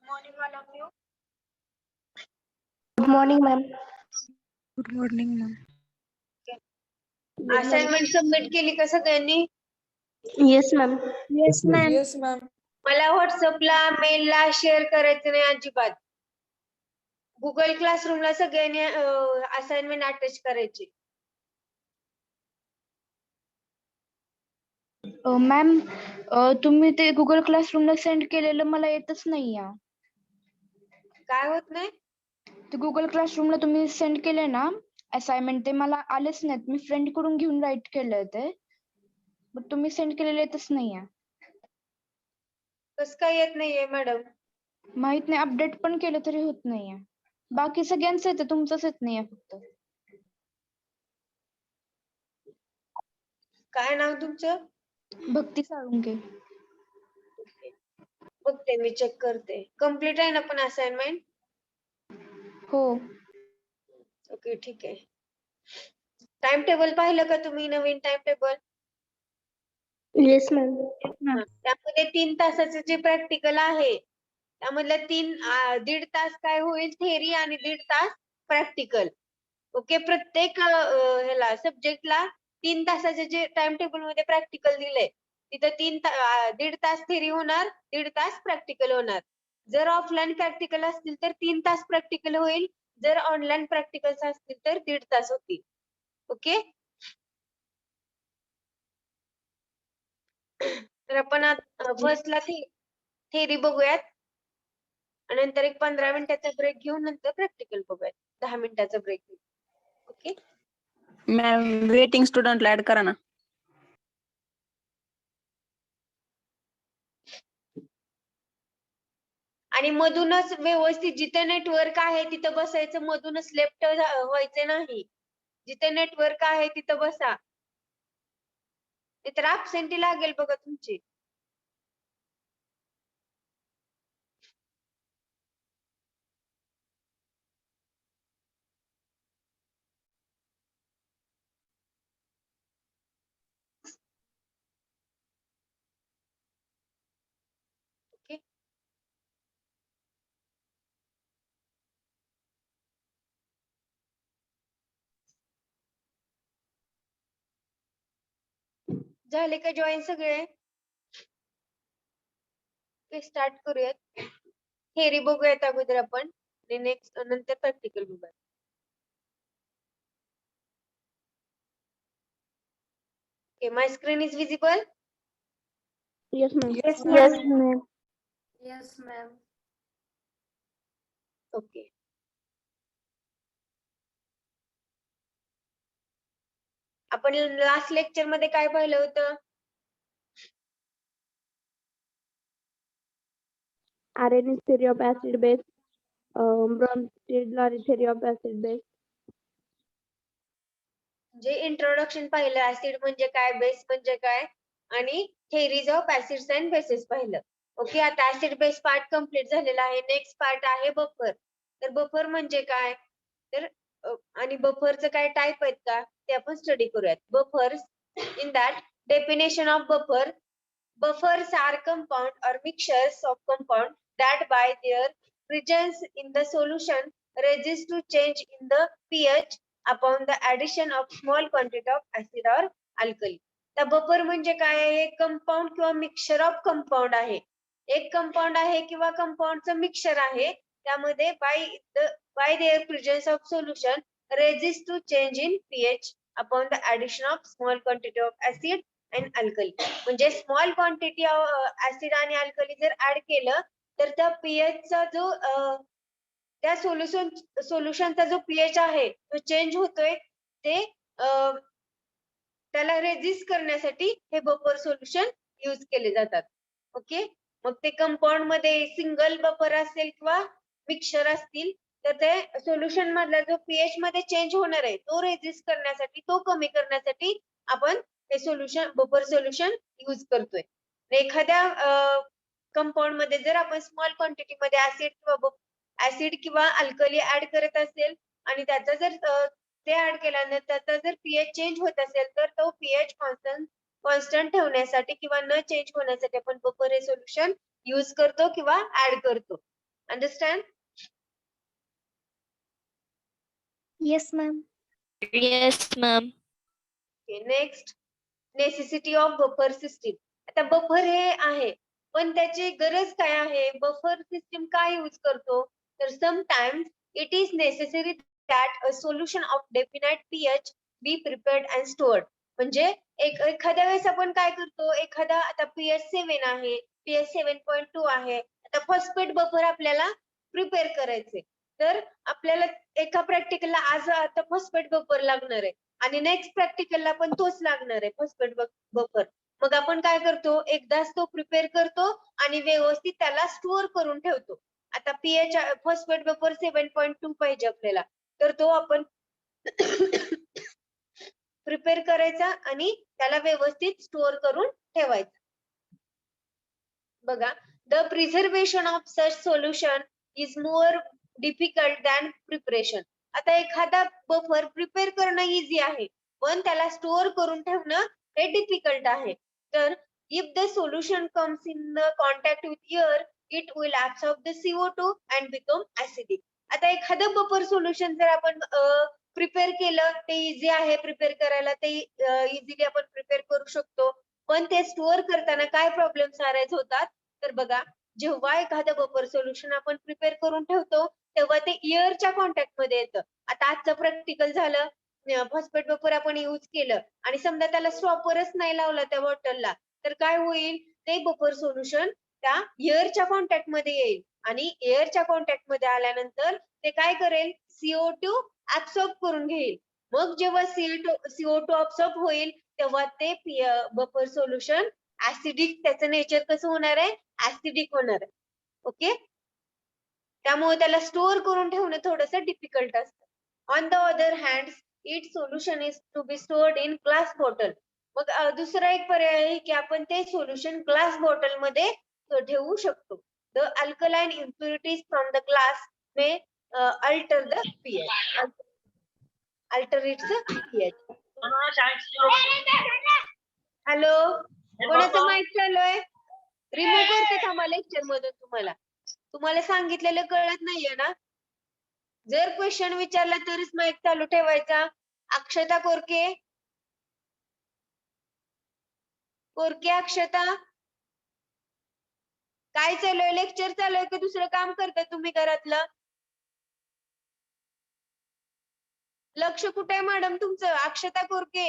morning, all of you. Good morning, ma'am. Good morning, ma'am. Assignment submit केली का सगळ्यांनी? Yes, ma'am. Yes, ma'am. Yes, ma'am. मला व्हॉट्सअपला मेलला शेअर करायचं नाही अजिबात. गुगल क्लासरूमला सगळ्यांनी असाइनमेंट अटॅच करायची. मॅम तुम्ही ते गुगल क्लासरूमला सेंड केलेलं मला येतच नाहीये. काय होत नाही? ते गुगल क्लासरूमला तुम्ही सेंड केले ना असाइनमेंट ते मला आलेच नाहीत. मी फ्रेंड कडून घेऊन राईट केलंय ते. पण तुम्ही सेंड केलेलं येतच नाहीये. कसं काय येत नाहीये मॅडम? माहित नाही, अपडेट पण केलं तरी होत नाहीये. बाकी सगळ्यांचं येतं, तुमचंच येत नाहीये फक्त. काय नाव तुमचं? भक्ती साळुंके. बघते मी, चेक करते. कम्प्लीट आहे ना पण असाइनमेंट? हो. ओके, ठीक आहे. टाइम टेबल पाहिलं का तुम्ही, नवीन टाइम टेबल? Yes, ma'am. त्यामध्ये 3 तासाचं जे प्रॅक्टिकल आहे त्यामधल्या 1.5 तास काय होईल थेअरी आणि 1.5 तास प्रॅक्टिकल. ओके, प्रत्येक ह्याला सब्जेक्टला 3 तासाचे जे टाइम टेबल मध्ये प्रॅक्टिकल दिलंय तिथं 1.5 तास थेअरी होणार, 1.5 तास प्रॅक्टिकल होणार. जर ऑफलाईन प्रॅक्टिकल असतील तर 3 तास प्रॅक्टिकल होईल, जर ऑनलाईन प्रॅक्टिकल असतील तर 1.5 तास होतील. ओके, तर आपण फर्स्टला थेअरी बघूयात आणि नंतर एक 15 मिनिटाचा ब्रेक घेऊन नंतर प्रॅक्टिकल बघूयात. 10 मिनिटाचा ब्रेक घेऊ. ओके, मॅम वेटिंग स्टुडंटला ऍड करा ना. आणि मधूनच व्यवस्थित जिथे नेटवर्क आहे तिथं बसायचं, मधूनच लेफ्ट व्हायचं नाही. जिथे नेटवर्क आहे तिथं बसा, नाहीतर absentee लागेल बघा तुमची. ओके, झाले का जॉईन सगळे? स्टार्ट करूयात. थेअरी बघूयात अगोदर आपण आणि नेक्स्ट नंतर प्रॅक्टिकल बघूयात. Okay, my screen is visible. Yes, ma'am. Yes, Yes, ma'am. Yes, ma'am. Okay, आपण लास्ट लेक्चर मध्ये काय पाहिलं होतं? Arrhenius theory of acid base. Bronsted-Lowry theory of acid base. जे इंट्रोडक्शन पाहिलं, ऍसिड म्हणजे काय, बेस म्हणजे काय आणि theories of acids and bases पाहिलं. ओके, आता ऍसिड बेस पार्ट कम्प्लीट झालेला आहे. नेक्स्ट पार्ट आहे बफर. तर बफर म्हणजे काय, तर आणि बफरचं काय टाइप आहेत का ते आपण स्टडी करूयात. Buffers, in that definition of buffer, buffers are compound or mixtures of compound that by their presence in the solution resist to change in the pH upon the addition of small quantity of acid or alkali. तर buffer म्हणजे काय आहे? Compound किंवा mixture of compound आहे. एक compound आहे किंवा कंपाऊंडचं mixture आहे, त्यामध्ये by their presence of solution resist to change in pH upon the addition of small quantity of acid and alkali. म्हणजे स्मॉल क्वांटिटी ऍसिड आणि अल्कली जर ऍड केलं तर त्या पीएच चा जो त्या सोल्युशनचा जो पीएच आहे तो चेंज होतोय, ते त्याला रेजिस्ट करण्यासाठी हे बफर सोल्युशन यूज केले जातात. ओके, मग ते कंपाऊंड मध्ये सिंगल बफर असेल किंवा मिक्सचर असतील तर ते सोल्युशन मधला जो पीएच मध्ये चेंज होणार आहे तो रेजिस्ट करण्यासाठी, तो कमी करण्यासाठी आपण हे सोल्युशन, बफर सोल्युशन यूज करतोय. एखाद्या कंपाऊंड मध्ये जर आपण स्मॉल क्वांटिटी मध्ये ऍसिड किंवा अल्कली ऍड करत असेल आणि त्याचा जर ते ऍड केल्यानंतर त्याचा जर पीएच चेंज होत असेल तर तो पीएच कॉन्स्टंट ठेवण्यासाठी किंवा न चेंज होण्यासाठी आपण बफर हे सोल्युशन यूज करतो किंवा ऍड करतो. Understand? Yes, ma'am. Yes, ma'am. Okay, next, necessity of buffer system. आता बफर हे आहे, पण त्याची गरज काय आहे? बफर सिस्टीम काय यूज करतो? तर sometimes it is necessary that a solution of definite pH B prepared and stored. म्हणजे एखाद्या वेळेस आपण काय करतो, एखादा आता पीएच 7 आहे, पीएच 7.2 आहे, आता फॉस्फेट बफर आपल्याला प्रिपेअर करायचे, तर आपल्याला एका प्रॅक्टिकलला आज आता फॉस्फेट बफर लागणार आहे आणि नेक्स्ट प्रॅक्टिकलला पण तोच लागणार आहे फॉस्फेट बफर. मग आपण काय करतो, एकदाच तो प्रिपेअर करतो आणि व्यवस्थित त्याला स्टोअर करून ठेवतो. आता पीएच फॉस्फेट बफर 7.2 पाहिजे आपल्याला, तर तो आपण प्रिपेअर करायचा आणि त्याला व्यवस्थित स्टोअर करून ठेवायचा. बघा, the preservation of such solution is more difficult than preparation. आता एखादा बफर प्रिपेअर करणं इझी आहे, पण त्याला स्टोअर करून ठेवणं हे डिफिकल्ट आहे. तर if the solution comes in the contact with air, it will absorb the CO2 and become acidic. आता एखादं बफर सोल्युशन जर आपण प्रिपेअर केलं, ते इझी आहे प्रिपेअर करायला, ते इझिली आपण प्रिपेअर करू शकतो, पण ते स्टोअर करताना काय प्रॉब्लेम्स अराइज होतात? तर बघा, जेव्हा एखादं बफर सोल्युशन आपण प्रिपेअर करून ठेवतो, तेव्हा ते एअरच्या कॉन्टॅक्ट मध्ये येतं. आता आजचं प्रॅक्टिकल झालं, फॉस्फेट बफर आपण यूज केलं आणि समजा त्याला स्टॉपरच नाही लावला त्या बॉटलला, तर काय होईल? ते बफर सोल्युशन त्या एअरच्या कॉन्टॅक्ट मध्ये येईल आणि एअरच्या कॉन्टॅक्ट मध्ये आल्यानंतर ते काय करेल? CO2 ऍब्सॉर्ब करून घेईल. मग जेव्हा CO2 ऍब्सॉर्ब होईल, तेव्हा ते बफर सोल्युशन ऍसिडिक, त्याचं नेचर कसं होणार आहे? ऍसिडिक होणार आहे. ओके, त्यामुळे त्याला स्टोअर करून ठेवणं थोडंसं डिफिकल्ट असतं. On the other hand, it solution is to be stored in glass bottle. मग दुसरा एक पर्याय आहे की आपण ते सोल्युशन ग्लास बॉटल मध्ये ठेवू शकतो. The alkaline impurities from the glass may alter the pH, alter it's pH. Hello, कोणाचं माईक चालू आहे? रिमूव्ह करते थांबा लेक्चर मधून. तुम्हाला सांगितलेलं कळत नाहीये ना? जर क्वेश्चन विचारला तरच माईक चालू ठेवायचा. अक्षता कोरके, अक्षता, काय चालू आहे? लेक्चर चालू आहे की दुसरं काम करताय तुम्ही घरातलं? लक्ष कुठे आहे मॅडम तुमचं? अक्षता कोरके,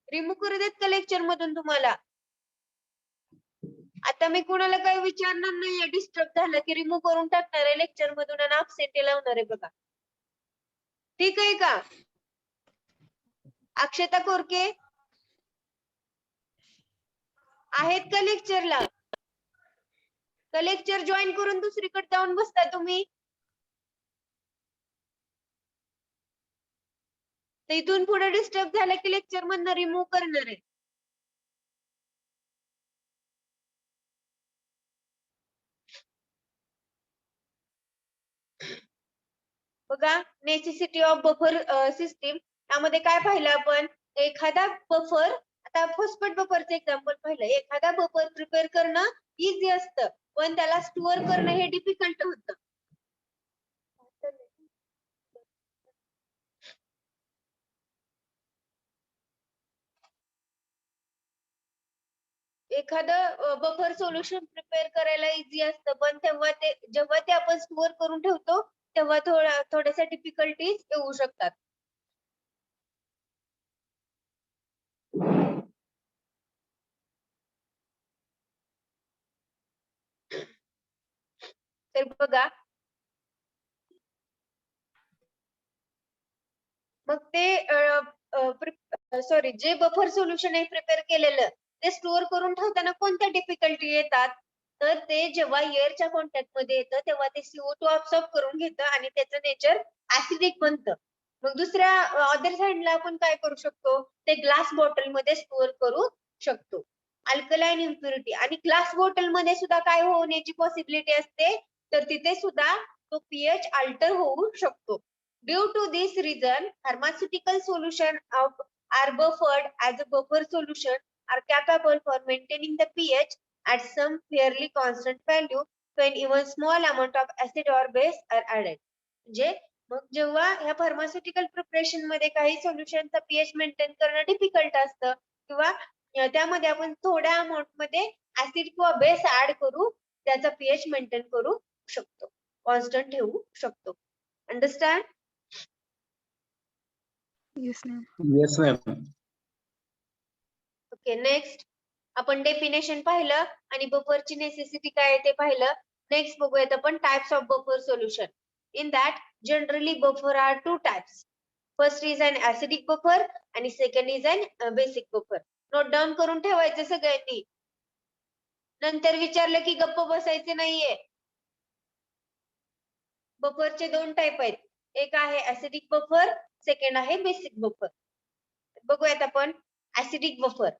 रिमूव्ह करू देत का लेक्चर मधून तुम्हाला? आता मी कुणाला काही विचारणार नाहीये, डिस्टर्ब झालं की रिमूव्ह करून टाकणार आहे लेक्चर मधून आणि अब्सेंटी लावणार आहे बघा. ठीक आहे का? अक्षता कोरके आहेत का लेक्चरला? का लेक्चर जॉईन करून दुसरीकडे जाऊन बसता तुम्ही? तर इथून पुढे डिस्टर्ब झालं की लेक्चर मधनं रिमूव्ह करणार आहे. बघा, नेसेसिटी ऑफ बफर सिस्टीम, त्यामध्ये काय पाहिलं आपण? एखादा बफर, आता फॉस्फेट बफरचं एक्झाम्पल पाहिलं. एखादा बफर प्रिपेअर करणं इझी असतं, पण त्याला स्टोअर करणं हे डिफिकल्ट होतं. एखादं बफर सोल्युशन प्रिपेअर करायला इझी असतं, पण जेव्हा ते आपण स्टोअर करून ठेवतो, तेव्हा थोड्याशा डिफिकल्टीज येऊ शकतात. तर बघा, मग ते जे बफर सोल्युशन आहे प्रिपेअर केलेलं, ते स्टोअर करून ठेवताना कोणत्या डिफिकल्टी येतात? तर ते जेव्हा एअरच्या कॉन्टॅक्ट मध्ये येतं, तेव्हा ते CO2 ऍब्सॉर्ब करून घेतं आणि त्याचं नेचर ऍसिडिक बनतं. मग दुसऱ्या अदर साइडला आपण काय करू शकतो? ते ग्लास बॉटल मध्ये स्टोअर करू शकतो. अल्कलाइन इम्प्युरिटी, आणि ग्लास बॉटल मध्ये सुद्धा काय होण्याची पॉसिबिलिटी असते? तर तिथे सुद्धा तो पीएच अल्टर होऊ शकतो. Due to this reason, pharmaceutical solution are buffered as a buffer solution are capable for maintaining the pH at some fairly constant value when even small amount of acid or base are added. म्हणजे मग जेव्हा ह्या pharmaceutical preparation मध्ये काही सोल्युशनचा pH maintain करणं difficult असतं किंवा त्यामध्ये आपण थोड्या अमाऊंट मध्ये ऍसिड किंवा बेस ऍड करू त्याचा पीएच मेंटेन करू शकतो, कॉन्स्टंट ठेवू शकतो. Understand? Yes, ma'am. Yes, ma'am. Okay, next आपण डेफिनेशन पाहिलं आणि बफरची नेसेसिटी काय आहे ते पाहिलं. नेक्स्ट बघूयात आपण types of buffer solution. In that generally buffer are two types. First is an acidic buffer आणि second is an basic buffer. Note down करून ठेवायचं सगळ्यांनी, नंतर विचारलं की गप्प बसायचे नाहीये. बफरचे दोन टाइप आहेत, एक आहे ऍसिडिक बफर, सेकंड आहे बेसिक बफर. बघूयात आपण acidic buffer.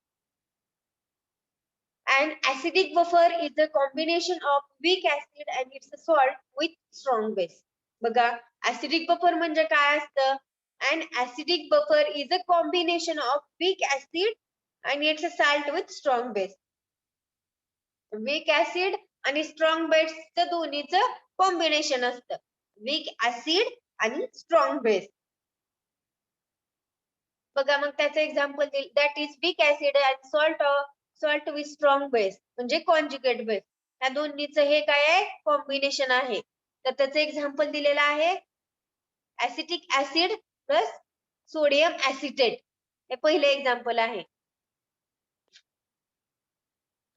An acidic buffer is a combination of weak acid and its salt with strong base. बघा acidic buffer म्हणजे काय असतं? An acidic buffer is a combination of weak acid and its salt with strong base. Weak acid आणि strong base चं दोन्हीचं combination असतं. Weak acid आणि strong base. बघा मग त्याचं एक्झाम्पल देईल. That is weak acid and salt with strong base म्हणजे conjugate base. या दोन्हीचं हे काय आहे? कॉम्बिनेशन आहे. तर त्याचं एक्झाम्पल दिलेलं आहे acetic acid plus sodium acetate. हे पहिले एक्झाम्पल आहे.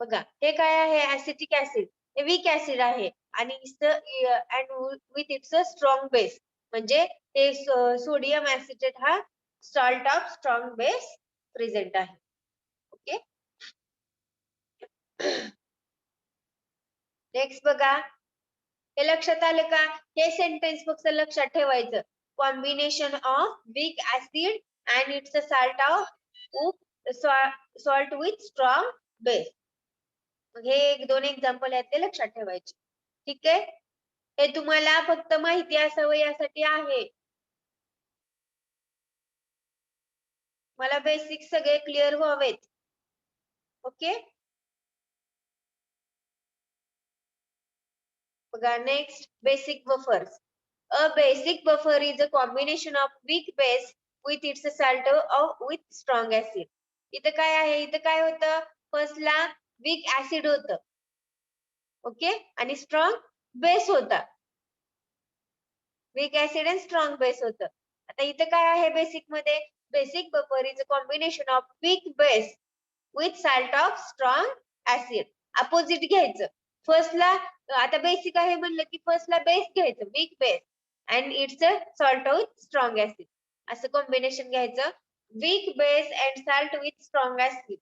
बघा हे काय आहे? ऍसिटिक ऍसिड हे वीक ऍसिड आहे आणि with it's a strong base म्हणजे हे सोडियम ऍसिटेट हा salt of strong base present आहे. ओके, नेक्स्ट बघा, हे लक्षात आलं का? हे सेंटेन्स फक्त लक्षात ठेवायचं. Combination of weak acid and its a salt with strong base. हे एक दोन एक्झाम्पल आहेत ते लक्षात ठेवायचे. ठीक आहे, हे तुम्हाला फक्त माहिती असावं यासाठी आहे. मला बेसिक सगळे क्लिअर व्हावेत. ओके, बघा next basic buffers. A basic buffer is a combination of weak base with its salt with strong acid. इथं काय आहे? इथं काय होतं? फर्स्टला वीक ऍसिड होतं, ओके, आणि स्ट्रॉंग बेस होता. वीक ऍसिड आणि स्ट्रॉंग बेस होतं. आता इथं काय आहे बेसिक मध्ये? Basic buffer is a combination of weak base with salt of strong acid. Opposite घ्यायचं. फर्स्टला आता बेसिक आहे म्हणलं की फर्स्टला बेस घ्यायचं, weak base and it's a salt with strong acid. असं कॉम्बिनेशन घ्यायचं, weak base and salt with strong acid.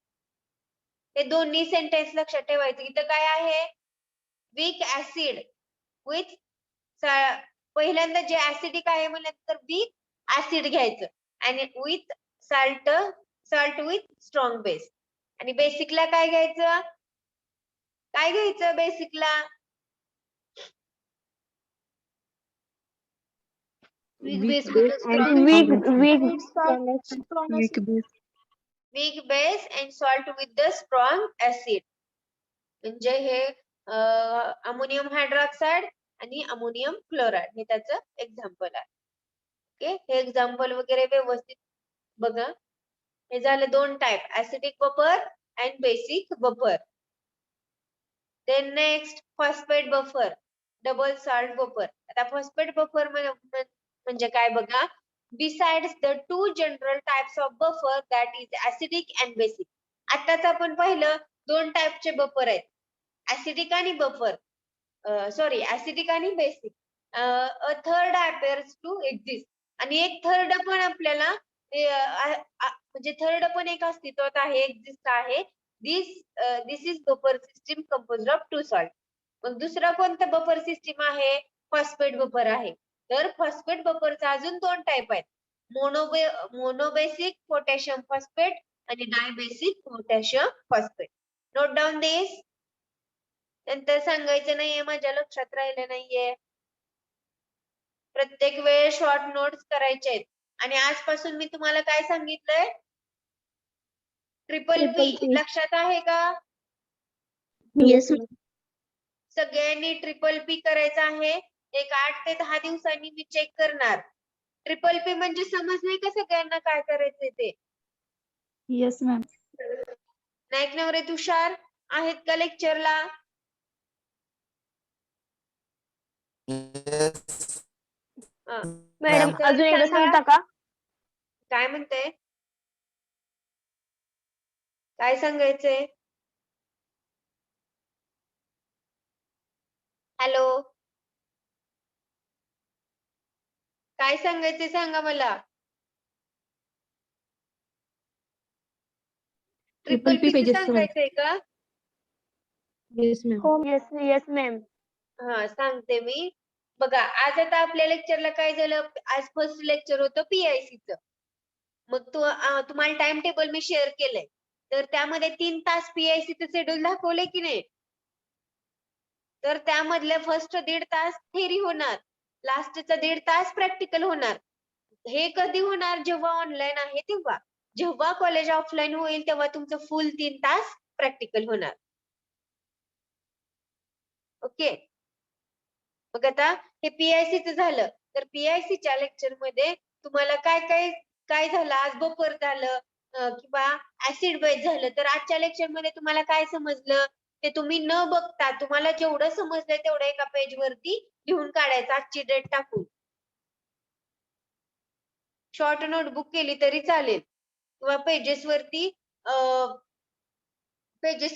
हे दोन्ही सेंटेन्स लक्षात ठेवायचं. इथं काय आहे? वीक ऍसिड विथ, पहिल्यांदा जे ऍसिडिक आहे म्हणल्यानंतर वीक ऍसिड घ्यायचं आणि with salt with strong base. आणि बेसिकला काय घ्यायचं? काय घ्यायचं बेसिकला? Weak Weak base base and and weak strong strong Weak acid. base. Weak base and salt with the strong acid. म्हणजे हे अमोनियम हायड्रॉक्साइड आणि अमोनियम क्लोराइड हे त्याचं एक्झाम्पल आहे. ओके, हे एक्झाम्पल वगैरे व्यवस्थित बघा. हे झालं दोन type, acidic buffer and basic buffer. Then next phosphate buffer, double salt buffer. आता फॉस्फेट बफर म्हणजे काय बघा? Besides the two general types of buffer that is acidic and basic. आताच आपण पाहिलं दोन टाइपचे बफर आहेत, ऍसिडिक आणि बफर, सॉरी ऍसिडिक आणि basic. A third appears to exist आणि एक थर्ड पण आपल्याला म्हणजे थर्ड पण एक अस्तित्वात आहे, एक्झिस्ट आहे. This is buffer system composed of two salt. मग दुसरा कोणता बफर सिस्टीम आहे? फॉस्फेट बफर आहे. तर फॉस्फेट बफरचा अजून दोन टाइप आहेत, मोनोबेसिक पोटॅशियम फॉस्फेट आणि dibasic potassium phosphate. Note down this. नंतर सांगायचं नाहीये, माझ्या लक्षात राहिलं नाहीये. प्रत्येक वेळ शॉर्ट नोट्स करायचे आहेत. आणि आजपासून मी तुम्हाला काय सांगितलंय? Triple P P. लक्षात आहे का? Yes, ma'am. सगळ्यांनी ट्रिपल पी करायचं आहे. एक 8 ते 10 दिवसांनी मी चेक करणार. ट्रिपल पी म्हणजे समजलंय का सगळ्यांना काय करायचंय ते? Yes ma'am. नाईक नवरे तुषार आहेत का लेक्चरला? मॅडम तर अजून एकदा सांगा. सांगता का? काय म्हणते? काय सांगायचंय? हॅलो, काय सांगायचंय सांगा मला. ट्रिपल पी सांगायचंय का? हो येस मॅम. हा सांगते मी. बघा आज आता आपल्या लेक्चरला काय झालं, आज फर्स्ट लेक्चर होतं PIC चं. मग तुम्हाला टाइम टेबल मी शेअर केलंय. तर त्यामध्ये 3 तास PIC चं शेड्यूल दाखवलंय की नाही? तर त्यामधले फर्स्ट 1.5 तास थेरी होणार, लास्टचा 1.5 तास प्रॅक्टिकल होणार. हे कधी होणार? जेव्हा ऑनलाईन आहे तेव्हा. जेव्हा कॉलेज ऑफलाईन होईल तेव्हा तुमचं फुल 3 तास प्रॅक्टिकल होणार. ओके. मग आता हे PIC चं झालं. तर PIC च्या लेक्चर मध्ये तुम्हाला काय झालं? आज बफर झालं किंवा ऍसिड बेस झालं. तर आजच्या लेक्चर मध्ये तुम्हाला काय समजलं ते तुम्ही न बघता तुम्हाला जेवढं समजलंय तेवढं एका पेज वरती लिहून काढायचं, आजची डेट टाकून. शॉर्ट नोटबुक केली तरी चालेल किंवा पेजेस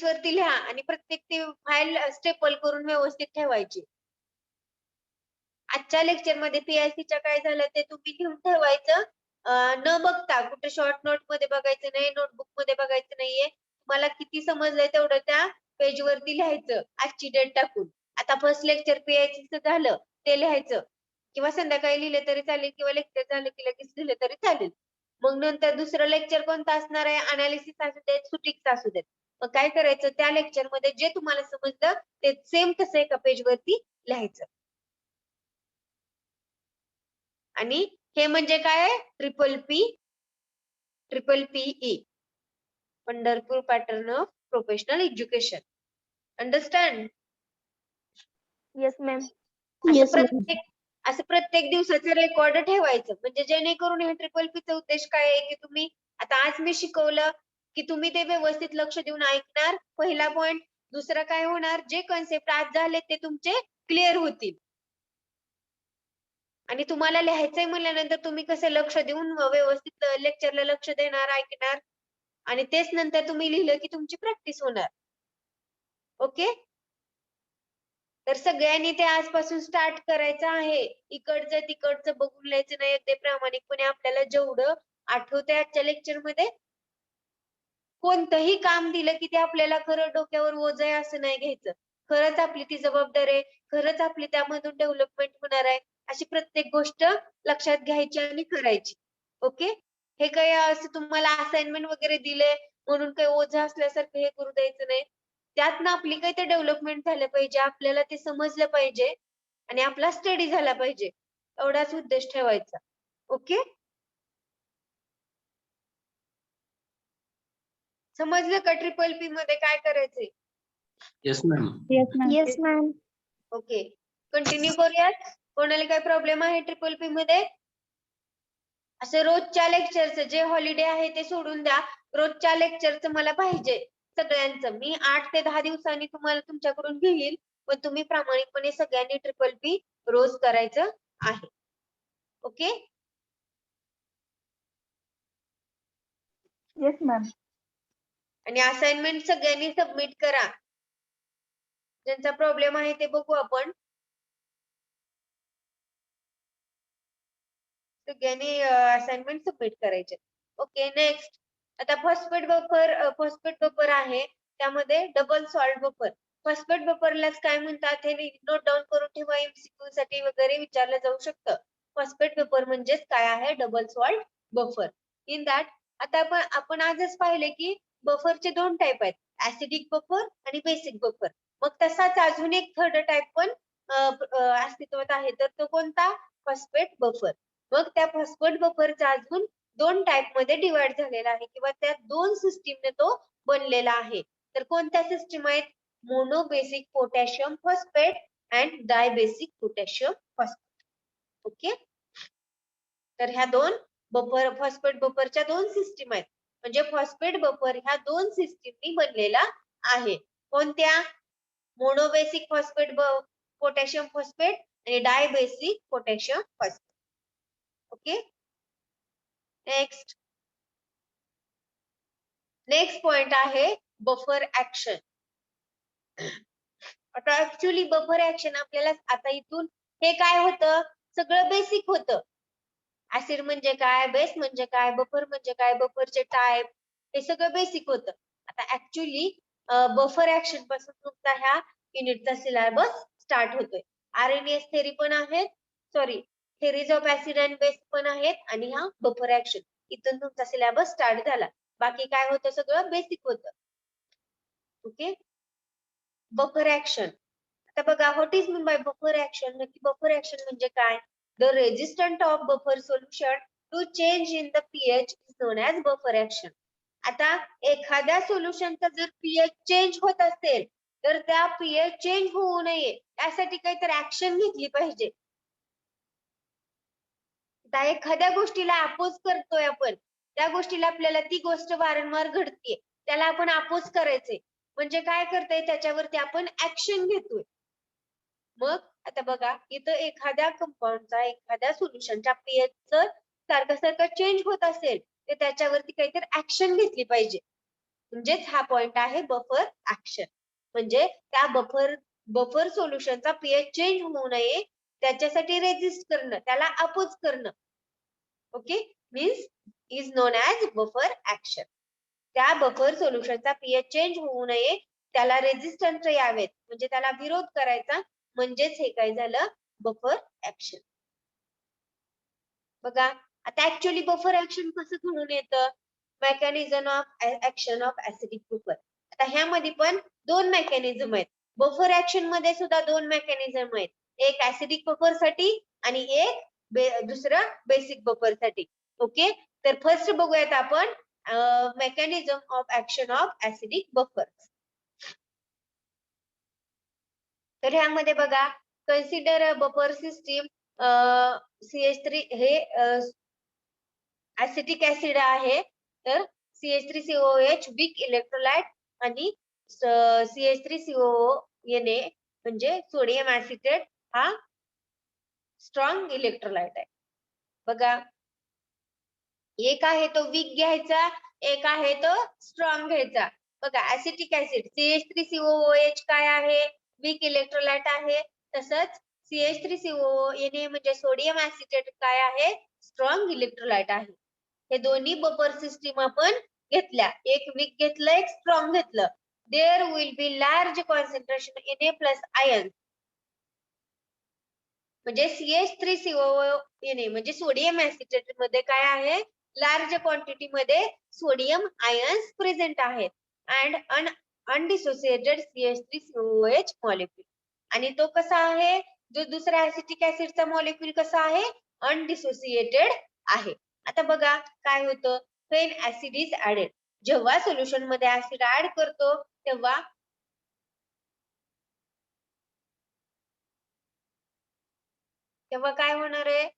वरती लिहा आणि प्रत्येक ती फाईल स्टेपल करून व्यवस्थित ठेवायची. आजच्या लेक्चर मध्ये PIC च्या काय झालं ते तुम्ही लिहून ठेवायचं, न बघता. कुठे शॉर्ट नोट मध्ये बघायचं नाही, नोटबुक मध्ये बघायचं नाहीये. तुम्हाला किती समजलंय तेवढं त्या पेज वरती लिहायचं, आजची डेट टाकून. आता फर्स्ट लेक्चर PIC चं झालं ते लिहायचं, किंवा संध्याकाळी लिहिलं तरी चालेल किंवा लेक्चर झालं की लगेच लिहिलं तरी चालेल. मग नंतर दुसरं लेक्चर कोणतं असणार आहे? अनालिसिस असू देत, सुटिक्स असू देत. मग काय करायचं, त्या लेक्चर मध्ये जे तुम्हाला समजलं ते सेम तसं एका पेज वरती लिहायचं. आणि हे म्हणजे काय? Triple PE, Pandharpur pattern of professional education. Understand? Yes ma'am. असं प्रत्येक दिवसाचं रेकॉर्ड ठेवायचं, म्हणजे जेणेकरून हे ट्रिपल पीचा उद्देश काय आहे की तुम्ही आता आज मी शिकवलं की तुम्ही ते व्यवस्थित लक्ष देऊन ऐकणार. पहिला पॉइंट. दुसरं काय होणार, जे कन्सेप्ट आज झाले ते तुमचे क्लिअर होतील. आणि तुम्हाला लिहायचंय म्हणल्यानंतर तुम्ही कसं लक्ष देऊन व्यवस्थित लेक्चरला लक्ष देणार, ऐकणार, आणि तेच नंतर तुम्ही लिहिलं की तुमची प्रॅक्टिस होणार. ओके. तर सगळ्यांनी ते आजपासून स्टार्ट करायचं आहे. इकडचं तिकडचं बघून लिहायचं नाही. अगदी प्रामाणिकपणे आपल्याला जेवढं आठवतंय आजच्या लेक्चर मध्ये. कोणतंही काम दिलं की ते आपल्याला खरं डोक्यावर ओझं आहे असं नाही घ्यायचं. खरंच आपली ती जबाबदारी आहे, खरंच आपली त्यामधून डेव्हलपमेंट होणार आहे, अशी प्रत्येक गोष्ट लक्षात घ्यायची आणि करायची. ओके. हे काही असं तुम्हाला असाइनमेंट वगैरे दिले म्हणून काही ओझं असल्यासारखं हे करू द्यायचं नाही. त्यातनं आपली काही ते डेव्हलपमेंट झालं पाहिजे, आपल्याला ते समजलं पाहिजे आणि आपला स्टडी झाला पाहिजे, एवढाच उद्देश ठेवायचा. ओके. समजलं का ट्रिपल पी मध्ये काय करायचंय? Yes ma'am. Yes ma'am. Okay. Continue करूयात. कोणाला काय प्रॉब्लेम आहे ट्रिपल पी मध्ये? असं रोजच्या लेक्चरचं जे हॉलिडे आहे ते सोडून द्या. रोजच्या लेक्चरचं मला पाहिजे सगळ्यांचं. मी 8 ते 10 दिवसांनी तुम्हाला तुमच्याकडून घेईल, पण तुम्ही प्रामाणिकपणे सगळ्यांनी ट्रिपल पी रोज करायचं आहे. ओके. Yes ma'am. आणि असाइनमेंट सगळ्यांनी सबमिट करा. ज्यांचा प्रॉब्लेम आहे ते बघू आपण. सगळ्यांनी असाइनमेंट सबमिट करायचे. ओके. नेक्स्ट. आता फॉस्फेट बफर आहे, त्यामध्ये डबल सॉल्ट बफर. फॉस्फेट बफरलाच काय म्हणतात हे नोट डाऊन करून ठेवा, MCQ साठी वगैरे विचारलं जाऊ शकतं. फॉस्फेट बफर म्हणजेच काय आहे? Double salt buffer. In that आता आपण आजच पाहिले की बफरचे 2 टाइप आहेत, ऍसिडिक बफर आणि बेसिक बफर. मग तसाच अजून एक थर्ड टाइप पण अस्तित्वात आहे, तर तो कोणता? Phosphate buffer. मग त्या फॉस्फेट बफरचा अजून 2 टाइप मध्ये डिवाइड झालेला आहे, किंवा त्या 2 सिस्टीमने तो बनलेला आहे. तर कोणत्या सिस्टीम आहेत? Monobasic potassium phosphate and dibasic potassium phosphate. Okay, तर ह्या दोन बफर फॉस्फेट बफरच्या दोन सिस्टीम आहेत. म्हणजे फॉस्फेट बफर ह्या दोन सिस्टीमनी बनलेला आहे. कोणत्या? मोनोबेसिक फॉस्फेट पोटॅशियम फॉस्फेट आणि dibasic potassium phosphate. Okay, next point आहे बफर ऍक्शन. आता ऍक्च्युली बफर ऍक्शन आपल्याला आता इथून हे काय होतं, सगळं बेसिक होतं. ऍसिड म्हणजे काय, बेस म्हणजे काय, बफर म्हणजे काय, बफरचे टाइप, हे सगळं बेसिक होतं. आता ऍक्च्युली बफर ऍक्शन पासून तुमचा ह्या युनिटचा सिलेबस स्टार्ट होतोय. RNAS थेरी पण आहे, sorry theories of acid and base पण आहेत, आणि हा बफर ऍक्शन इथून तुमचा सिलेबस स्टार्ट झाला. बाकी काय होतं, सगळं बेसिक होतं. Okay, buffer action. आता बघा, what is mean by buffer action. नक्की बफर ऍक्शन म्हणजे काय? The resistant of buffer solution to change in the pH is known as buffer action. आता एखाद्या सोल्युशनचा जर पीएच चेंज होत असेल तर त्या पीएच चेंज होऊ नये त्यासाठी काहीतरी ऍक्शन घेतली पाहिजे. आता एखाद्या गोष्टीला अपोज करतोय आपण, त्या गोष्टीला आपल्याला ती गोष्ट वारंवार घडते, त्याला आपण अपोज करायचे, म्हणजे काय करतोय, त्याच्यावरती आपण ऍक्शन घेतोय. मग आता बघा, इथं एखाद्या कंपाऊंडचा एखाद्या सोल्युशनच्या पीएच सारखं सारखं चेंज होत असेल तर त्याच्यावरती काहीतरी ऍक्शन घेतली पाहिजे. म्हणजेच हा पॉइंट आहे बफर ऍक्शन. म्हणजे त्या बफर सोल्युशनचा पीएच चेंज होऊ नये त्याच्यासाठी रेजिस्ट करणं, त्याला अपोज करणं. Okay, means is known as buffer action. त्या बफर सोल्युशनचा पीएच चेंज होऊ नये त्याला रेजिस्टन्स यावेत, म्हणजे त्याला विरोध करायचा, म्हणजेच हे काय झालं, बफर ऍक्शन. बघा, आता ऍक्च्युअली बफर ऍक्शन कसं घडून येतं, mechanism of action of acidic buffer. आता ह्यामध्ये पण दोन मेकॅनिझम आहेत. बफर ऍक्शन मध्ये सुद्धा दोन मेकॅनिझम आहेत, एक ऍसिडिक बफर साठी आणि एक दुसरं बेसिक बफर साठी. ओके, तर फर्स्ट बघूयात आपण mechanism of action of acidic buffer. तर ह्यामध्ये बघा, कन्सिडर बफर सिस्टीम. CH3 हे ऍसिटिक ऍसिड आहे, तर CH3COOH वीक इलेक्ट्रोलाइट आणि CH3COO म्हणजे सोडियम ऍसिटेट हा स्ट्रॉंग इलेक्ट्रोलाइट आहे. बघा, एक आहे तो वीक घ्यायचा, एक आहे तो स्ट्रॉंग घ्यायचा. बघा, ऍसिटिक ऍसिड CH3COOH काय आहे, वीक इलेक्ट्रोलाइट आहे. तसंच CH3COO म्हणजे सोडियम ऍसिटेट काय आहे, स्ट्रॉंग इलेक्ट्रोलाइट आहे. हे दोन्ही बफर सिस्टीम आपण घेतल्या, एक वीक घेतलं, एक स्ट्रॉंग घेतलं. There will be large concentration Na plus ion. म्हणजे CH3COO म्हणजे सोडियम ऍसिटेट मध्ये काय आहे, लार्ज क्वांटिटी मध्ये सोडियम आयन्स प्रेझेंट आहेत, अँड अनडिसोसिएटेड CH3COOH मॉलिक्यूल. आणि तो कसा आहे, जो दुसरा ऍसिटिक ऍसिडचा मॉलिक्यूल कसा आहे, अनडिसोसिएटेड आहे. आता बघा काय होतं, व्हेन ऍसिड इज ऍडेड. जेव्हा सोल्युशन मध्ये ऍसिड ऍड करतो तेव्हा काय होणार आहे,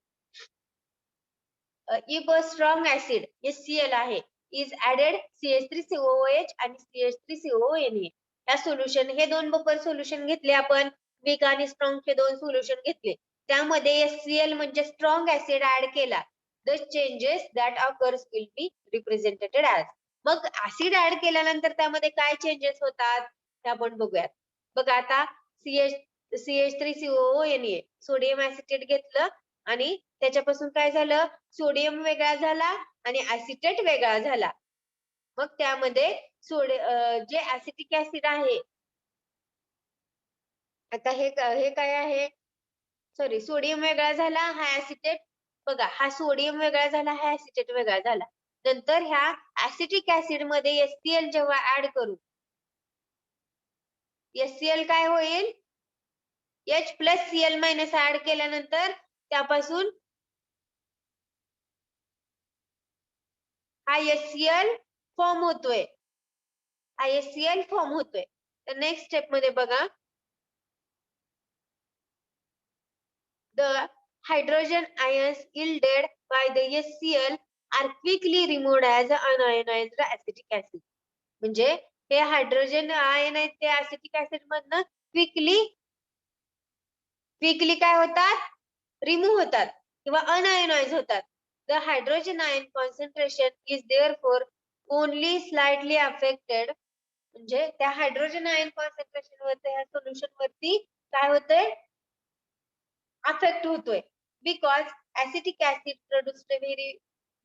if a strong acid HCl आहे इज ऍडेड CH3COOH आणि CH3COONA. या सोल्युशन, हे दोन बफर सोल्युशन घेतले आपण, वीक आणि स्ट्रॉंग चे दोन सोल्युशन घेतले, त्यामध्ये HCl म्हणजे स्ट्रॉंग ऍसिड ऍड केला. The changes that occurs will be represented as. मग ऍसिड ऍड केल्यानंतर त्यामध्ये काय चेंजेस होतात ते आपण बघूयात. बघा, आता CH3COONA सोडियम ऍसिटेट घेतलं आणि त्याच्यापासून काय झालं, सोडियम वेगळा झाला आणि ऍसिटेट वेगळा झाला. मग त्यामध्ये जे ऍसिटिक ऍसिड आहे, आता हे काय आहे, सॉरी सोडियम वेगळा झाला, हा ऍसिटेट. बघा, हा सोडियम वेगळा झाला, हा ऍसिटेट वेगळा झाला. नंतर ह्या ऍसिटिक ऍसिड मध्ये HCl जेव्हा ऍड करू, HCl काय होईल, H plus Cl minus add केल्यानंतर त्यापासून हा HCl फॉर्म होतोय, हा HCl फॉर्म होतोय. तर नेक्स्ट स्टेप मध्ये बघा, the hydrogen ions yielded by the HCl are quickly removed as unionized acetic acid. म्हणजे हे हायड्रोजन आयन आहेत ते ऍसिटिक ऍसिड मधनं क्विकली काय होतात, रिमूव्ह होतात किंवा अनआयोनाइज होतात. The hydrogen ion concentration is therefore only slightly affected. म्हणजे त्या हायड्रोजन आयन कॉन्सन्ट्रेशन वरती, ह्या सोल्युशन वरती काय होतंय, अफेक्ट होतोय. Because acetic acid produced very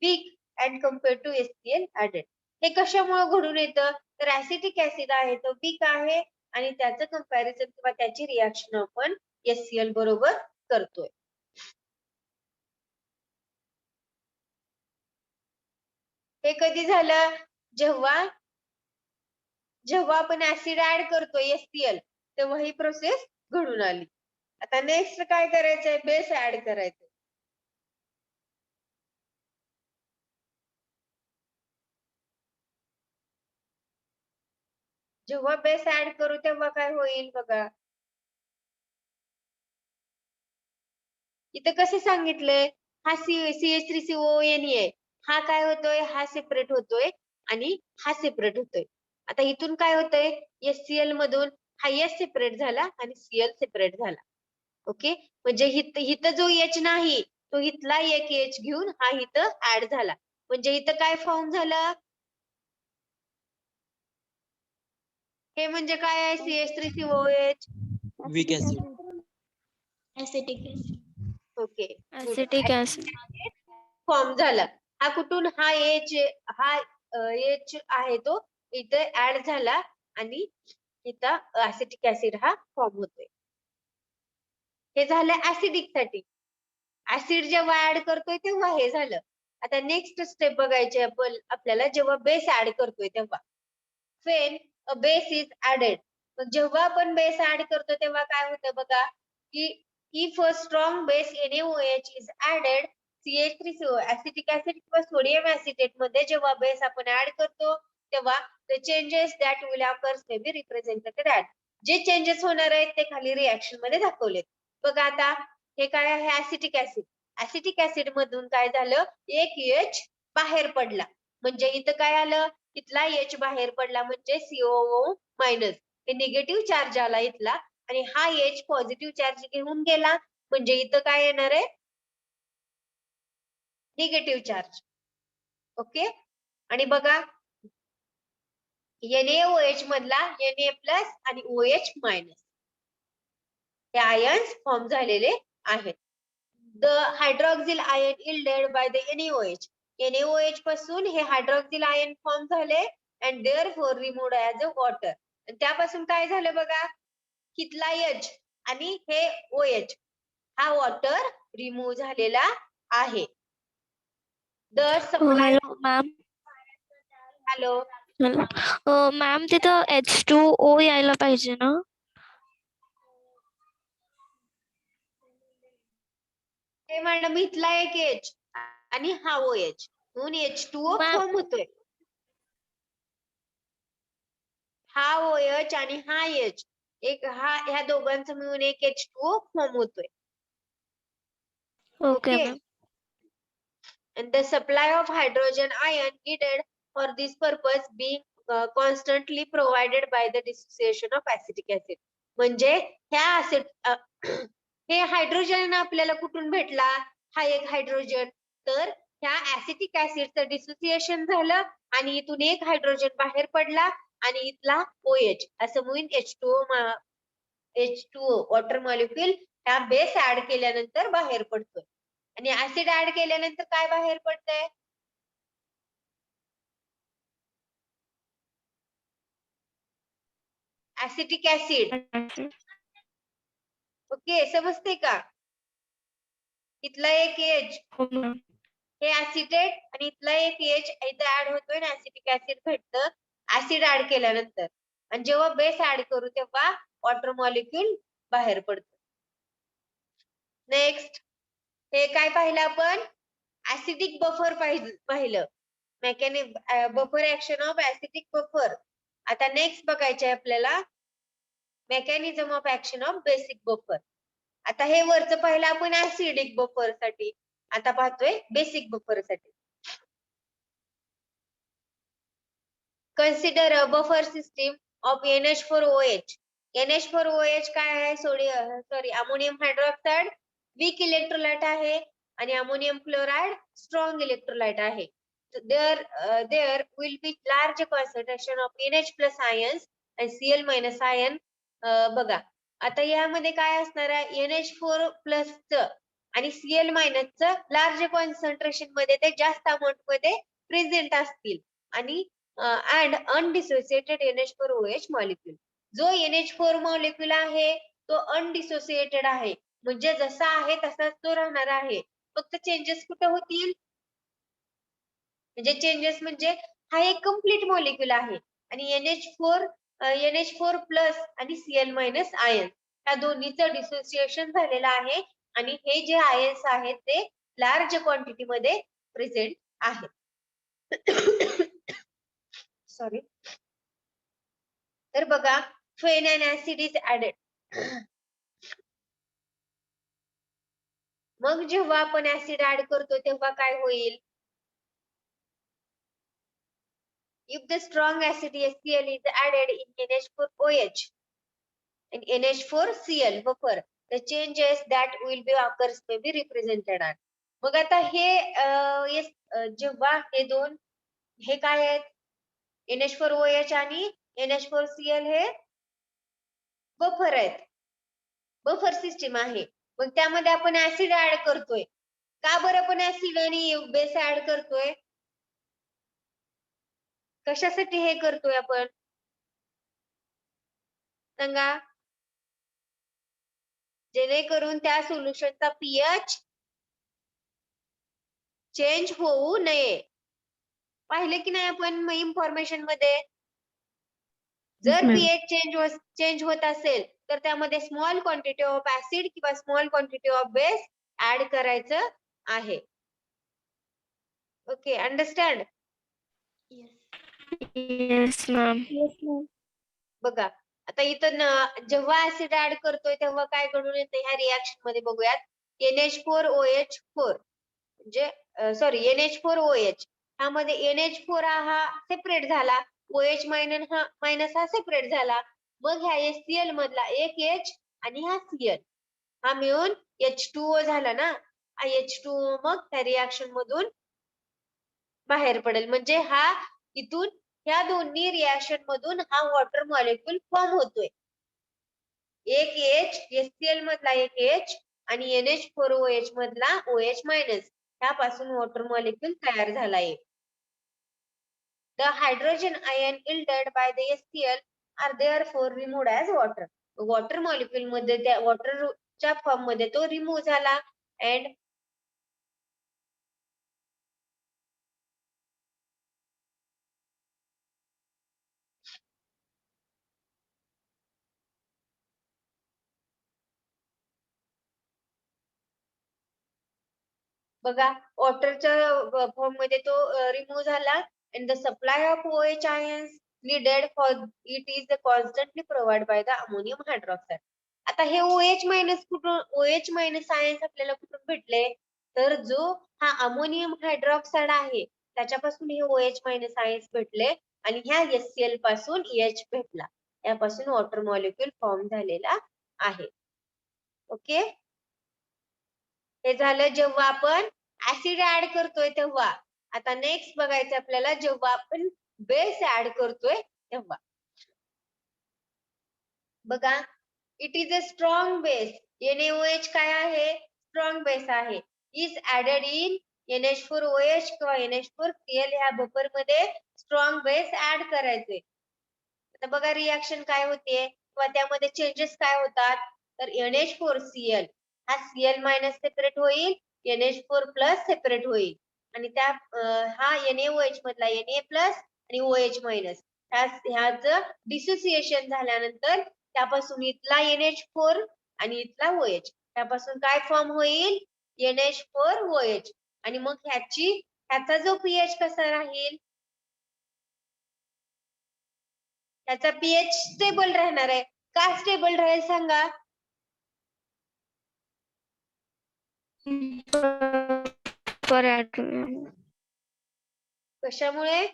weak and compared to HCl added. हे कशामुळे घडून येतं, तर ऍसिटिक ऍसिड आहे तो वीक आहे आणि त्याचं कंपॅरिझन किंवा त्याची रिएक्शन आपण HCl बरोबर करतोय. हे कधी झालं, जेव्हा आपण ऍसिड ऍड करतोय HCl तेव्हा ही प्रोसेस घडून आली. आता नेक्स्ट काय करायचंय, बेस ऍड करायचंय. जेव्हा बेस ऍड करू तेव्हा काय होईल बघा, इथं कसे सांगितलंय, हा CH3CONE आहे, हा काय होतोय, हा सेपरेट होतोय आणि हा सेपरेट होतोय. आता इथून काय होतंय, HCl मधून हा H सेपरेट झाला आणि Cl सेपरेट झाला. ओके, म्हणजे इथं जो H नाही तो इथला एक H घेऊन हा इथं ऍड झाला. म्हणजे इथं काय फॉर्म झालं, हे म्हणजे काय आहे, CH3COH. weak acid. Okay, Acetic acid. Form झाला. हा कुठून, हा H आहे तो इथे ऍड झाला आणि इथं ऍसिटिक ऍसिड हा फॉर्म होतोय. हे झालं ऍसिडिक साठी. ऍसिड जेव्हा ऍड करतोय तेव्हा हे झालं. आता नेक्स्ट स्टेप बघायची आपल्याला, जेव्हा बेस ऍड करतोय तेव्हा. when a base is added, मग जेव्हा आपण बेस ऍड करतो तेव्हा काय होतं बघा, की if a strong base NaOH is added, CH3CO acetic acid किंवा सोडियम ऍसिटेट मध्ये जेव्हा बेस आपण ऍड करतो तेव्हा the changes that will occur may be represented at. जे चेंजेस होणार आहेत ते खाली रिएक्शन मध्ये दाखवलेत. बघा आता हे काय आहे, ऍसिटिक ऍसिड. ऍसिटिक ऍसिड मधून काय झालं, एक H बाहेर पडला. म्हणजे इथं काय आलं, इथला H बाहेर पडला म्हणजे COO मायनस, हे निगेटिव्ह चार्ज आला इथला आणि हा H पॉझिटिव्ह चार्ज घेऊन गेला. म्हणजे इथं काय येणार आहे, निगेटिव्ह चार्ज. ओके, आणि बघा NaOH मधला Na प्लस आणि OH मायनस हे आयन्स फॉर्म झालेले आहेत. The hydroxyl ion yielded by the NaOH. NaOH पासून हे हायड्रॉक्सिल आयन फॉर्म झाले and therefore removed as a water. आणि त्यापासून काय झालं बघा, इथला H आणि हे OH हा वॉटर रिमूव्ह झालेला आहे. The Oh, supply, hello, ma'am. Hello, Hello. Ma'am तिथं H2O यायला पाहिजे ना? हे मॅडम इथला एक H आणि हा OH म्हणून H2O मॅम फॉर्म होतोय. हा OH आणि हा H, एक ह्या दोघांचं मिळून एक H2O फॉर्म होतोय. Okay Okay. Ma'am. And the supply of hydrogen ion needed for this purpose being constantly provided by the dissociation of acetic acid. म्हणजे ह्या हे हायड्रोजन आपल्याला कुठून भेटला, हा एक हायड्रोजन, तर ह्या ऍसिटिक ऍसिडचं डिसोसिएशन झालं आणि इथून एक हायड्रोजन बाहेर पडला आणि इथला OH असं म्हणून H2O वॉटर मॉलिक्युल ह्या बेस ऍड केल्यानंतर बाहेर पडतोय. आणि ऍसिड ऍड केल्यानंतर काय बाहेर पडतंय, ऍसिटिक ऍसिड. ओके, समजते का? इथला एक H हो मॅम. हे ऍसिटेट आणि इथला एक H इथं ऍड होतोय ना, ऍसिटिक ऍसिड भेटतं ऍसिड ऍड केल्यानंतर. आणि जेव्हा बेस ऍड करू तेव्हा वॉटर मॉलिक्युल बाहेर पडतो. नेक्स्ट, हे काय पाहिलं आपण, ऍसिडिक बफर पाहिलं, mechanic buffer action of acidic buffer. आता नेक्स्ट बघायचे आपल्याला mechanism of action of basic buffer. आता हे वरचं पाहिलं आपण ऍसिडिक बफर साठी, आता पाहतोय बेसिक बफर साठी. Consider a buffer system of NH4OH. NH4OH काय आहे? Sorry ammonium hydroxide weak electrolyte आहे आणि अमोनियम क्लोराइड स्ट्रॉंग इलेक्ट्रोलाइट आहे. there will be large concentration of NH plus ions and Cl minus ion. बघा आता यामध्ये काय असणार आहे? NH4 प्लस च आणि Cl मायनस च लार्ज कॉन्सन्ट्रेशन मध्ये ते जास्त अमाउंट मध्ये प्रेझेंट असतील आणि and undissociated NH4OH molecule. जो NH4 मॉलिक्यूल आहे तो अनडिसोसिएटेड आहे, म्हणजे जसा आहे तसाच तो राहणार आहे. फक्त चेंजेस कुठे होतील? म्हणजे चेंजेस म्हणजे हा एक कम्प्लीट मॉलिक्यूल आहे आणि NH4 प्लस आणि Cl मायनस आयन या दोन्हीचं डिसोसिएशन झालेलं आहे आणि हे जे आयन्स आहेत ते लार्ज क्वांटिटी मध्ये प्रेझेंट आहेत. सॉरी. तर बघा फेन अँड ऍसिड इज ऍडेड. मग जेव्हा आपण ऍसिड ऍड करतो तेव्हा काय होईल? If the strong acid HCl is added in NH4OH and NH4Cl buffer, the changes that will be occurs may be represented on. मग आता हे जेव्हा हे दोन हे काय आहेत? NH4OH आणि NH4Cl हे बफर आहेत, बफर सिस्टीम आहे. मग त्यामध्ये आपण ऍसिड ऍड करतोय. का बरं आपण ऍसिड आणि बेस ऍड करतोय? कशासाठी हे करतोय आपण? सांगा. जेणेकरून त्या सोल्युशनचा पीएच चेंज होऊ नये. पाहिले की नाही आपण इन्फॉर्मेशन मध्ये? जर पीएच चेंज होत असेल तर त्यामध्ये स्मॉल क्वांटिटी ऑफ ऍसिड किंवा small quantity of base add करायचं आहे. Okay, understand? Yes ma'am. बघा आता इथं जेव्हा ऍसिड ऍड करतोय तेव्हा काय घडून येते ह्या रिएक्शन मध्ये बघूयात. NH4OH4 म्हणजे सॉरी NH4OH ह्यामध्ये NH4 हा सेपरेट झाला, OH मायनस हा सेपरेट झाला. मग ह्या HCl मधला एक H आणि हा Cl हा मिळून H2O झाला ना. हा H2O मग त्या रिएक्शन मधून बाहेर पडेल, म्हणजे हा इथून ह्या दोन्ही रिएक्शन मधून हा वॉटर मॉलिक्यूल फॉर्म होतोय. एक H HCl मधला एक H आणि NH4OH मधला OH मायनस ह्यापासून वॉटर मॉलिक्यूल तयार झाला आहे. The hydrogen ion yielded by the HCl are therefore removed as water. Water molecule मध्ये त्या वॉटरच्या फॉर्म मध्ये तो रिमूव्ह झाला and बघा वॉटरच्या फॉर्म मध्ये तो रिमूव्ह झाला and the supply of OH ions needed for it is constantly provided by the ammonium hydroxide. आता हे OH मायनस कुठून OH मायनस आयन्स आपल्याला कुठून भेटले? तर जो हा अमोनियम हायड्रॉक्साइड आहे त्याच्यापासून हे OH मायनस आयन्स भेटले आणि ह्या HCl पासून H भेटला. यापासून वॉटर मॉलिक्यूल फॉर्म झालेला आहे. ओके, हे झालं जेव्हा आपण ऍसिड ऍड करतोय तेव्हा. आता नेक्स्ट बघायचं आपल्याला जेव्हा आपण बेस ऍड करतोय तेव्हा. बघा it is a strong base. NaOH काय आहे? स्ट्रॉंग बेस आहे. इज ऍडेड इन NH4OH किंवा NH4Cl ह्या बफर मध्ये स्ट्रॉंग बेस ऍड करायचे. आता बघा रिएक्शन काय होते किंवा त्यामध्ये चेंजेस काय होतात? तर NH4Cl हा Cl मायनस सेपरेट होईल, NH4 प्लस सेपरेट होईल आणि त्या हा NaOH मधला Na प्लस आणि OH मायनस ह्याचं डिसोसिएशन झाल्यानंतर त्यापासून इथला NH4 आणि इथला OH त्यापासून काय फॉर्म होईल? NH4OH आणि मग ह्याचा जो पीएच कसा राहील? त्याचा पीएच स्टेबल राहणार आहे. का स्टेबल राहील सांगा? बफर ऍड कशामुळे?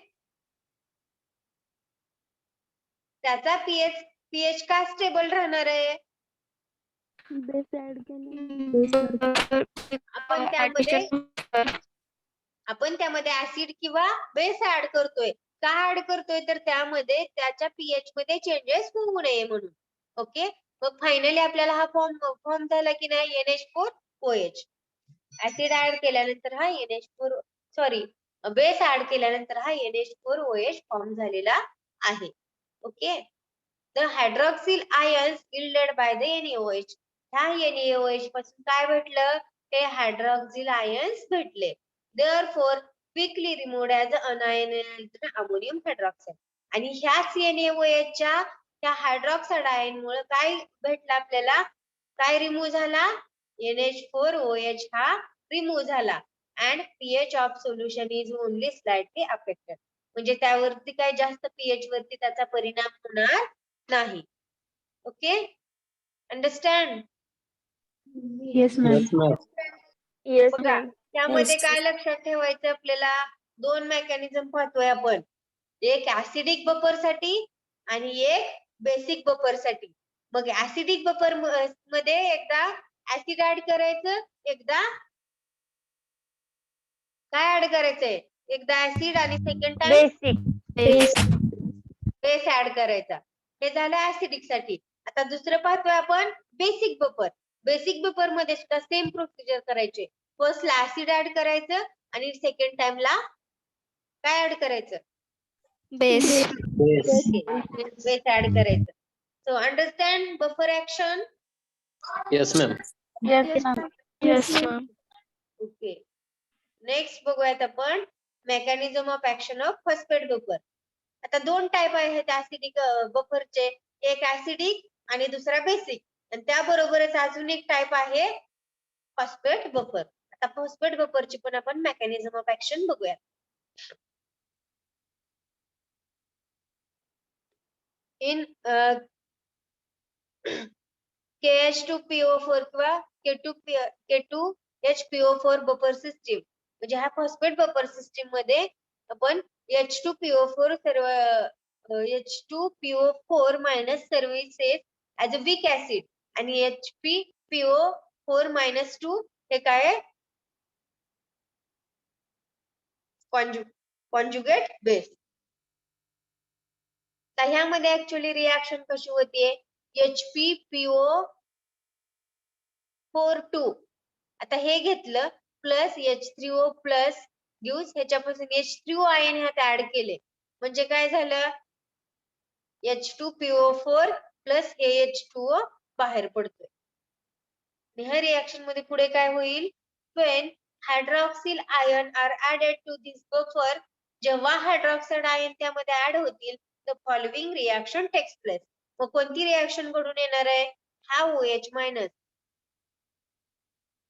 त्याचा पीएच का स्टेबल राहणार आहे? बेस ऍड केलं. आपण त्यामध्ये ऍसिड किंवा बेस ऍड करतोय. का ऍड करतोय? तर त्यामध्ये त्याच्या पीएच मध्ये चेंजेस होऊ नये म्हणून. ओके, मग फायनली आपल्याला हा फॉर्म झाला की नाही NH4OH. ऍसिड ऍड केल्यानंतर हा NH4 सॉरी बेस ऍड केल्यानंतर हा NH4OH फॉर्म झालेला आहे. Okay, the hydroxyl ions yielded by the NaOH. ह्या NaOH पासून काय भेटलं? ते हायड्रॉक्सिल आयन्स भेटले. Therefore quickly removed as unionized ammonium hydroxide. आणि ह्याच NaOH च्या त्या हायड्रॉक्साइड आयन मुळे काय भेटलं आपल्याला? काय रिमूव्ह झाला? NH4OH हा रिमूव्ह झाला. and pH of solution is only slightly affected. म्हणजे त्यावरती काय जास्त pH वरती त्याचा परिणाम होणार नाही. Okay, understand? Yes ma'am. Yes, ma'am. Yes बघा, मॅम. त्यामध्ये काय लक्षात ठेवायचं आपल्याला? दोन मेकॅनिझम पाहतोय आपण. एक ऍसिडिक बफर साठी आणि एक बेसिक बफर साठी. मग ऍसिडिक बफर मध्ये एकदा ऍसिड ऍड करायचं, एकदा काय ऍड करायचंय? एकदा ऍसिड आणि सेकंड टाइम बेस ऍड करायचा. हे झालं ऍसिडिक साठी. आता दुसरं पाहतोय आपण बेसिक बफर. बेसिक बफर मध्ये सुद्धा सेम प्रोसिजर करायचे. फर्स्ट ला ऍसिड ऍड करायचं आणि सेकंड टाइम ला काय ऍड करायचं? Base Yes. बेस ऍड करायचं. So understand buffer action? Yes, ma'am. Yes ma'am. Yes ma'am. Okay, next बघूयात आपण mechanism of action of phosphate buffer. आता दोन टाइप आहेत ऍसिडिक बफरचे, एक ऍसिडिक आणि दुसरा बेसिक. आणि त्याबरोबरच अजून एक टाइप आहे फॉस्फेट बफर. आता फॉस्फेट बफरची पण आपण मेकॅनिझम ऑफ ऍक्शन बघूया. इन KH2PO4 किंवा K2HPO4 बफर सिस्टीम, म्हणजे ह्या फॉस्फेट बफर सिस्टीम मध्ये आपण H2PO4 सर्व H2PO4 minus services as a weak acid आणि HPPO4 मायनस 2 हे काय? Conjugate base. तर ह्यामध्ये ऍक्च्युअली रिएक्शन कशी होतीये? HPPO42 आता हे घेतलं प्लस H3O प्लस गिव्स ह्याच्यापासून H3O आयन ह्यात ऍड केले, म्हणजे काय झालं? H2PO4 प्लस H2O बाहेर पडतोय. ह्या रिएक्शन मध्ये पुढे काय होईल? When hydroxyl ion are added to this buffer, जेव्हा हायड्रॉक्साइड आयन त्यामध्ये ऍड होतील, the following reaction takes place. मग कोणती रिएक्शन घडून येणार आहे? हा OH minus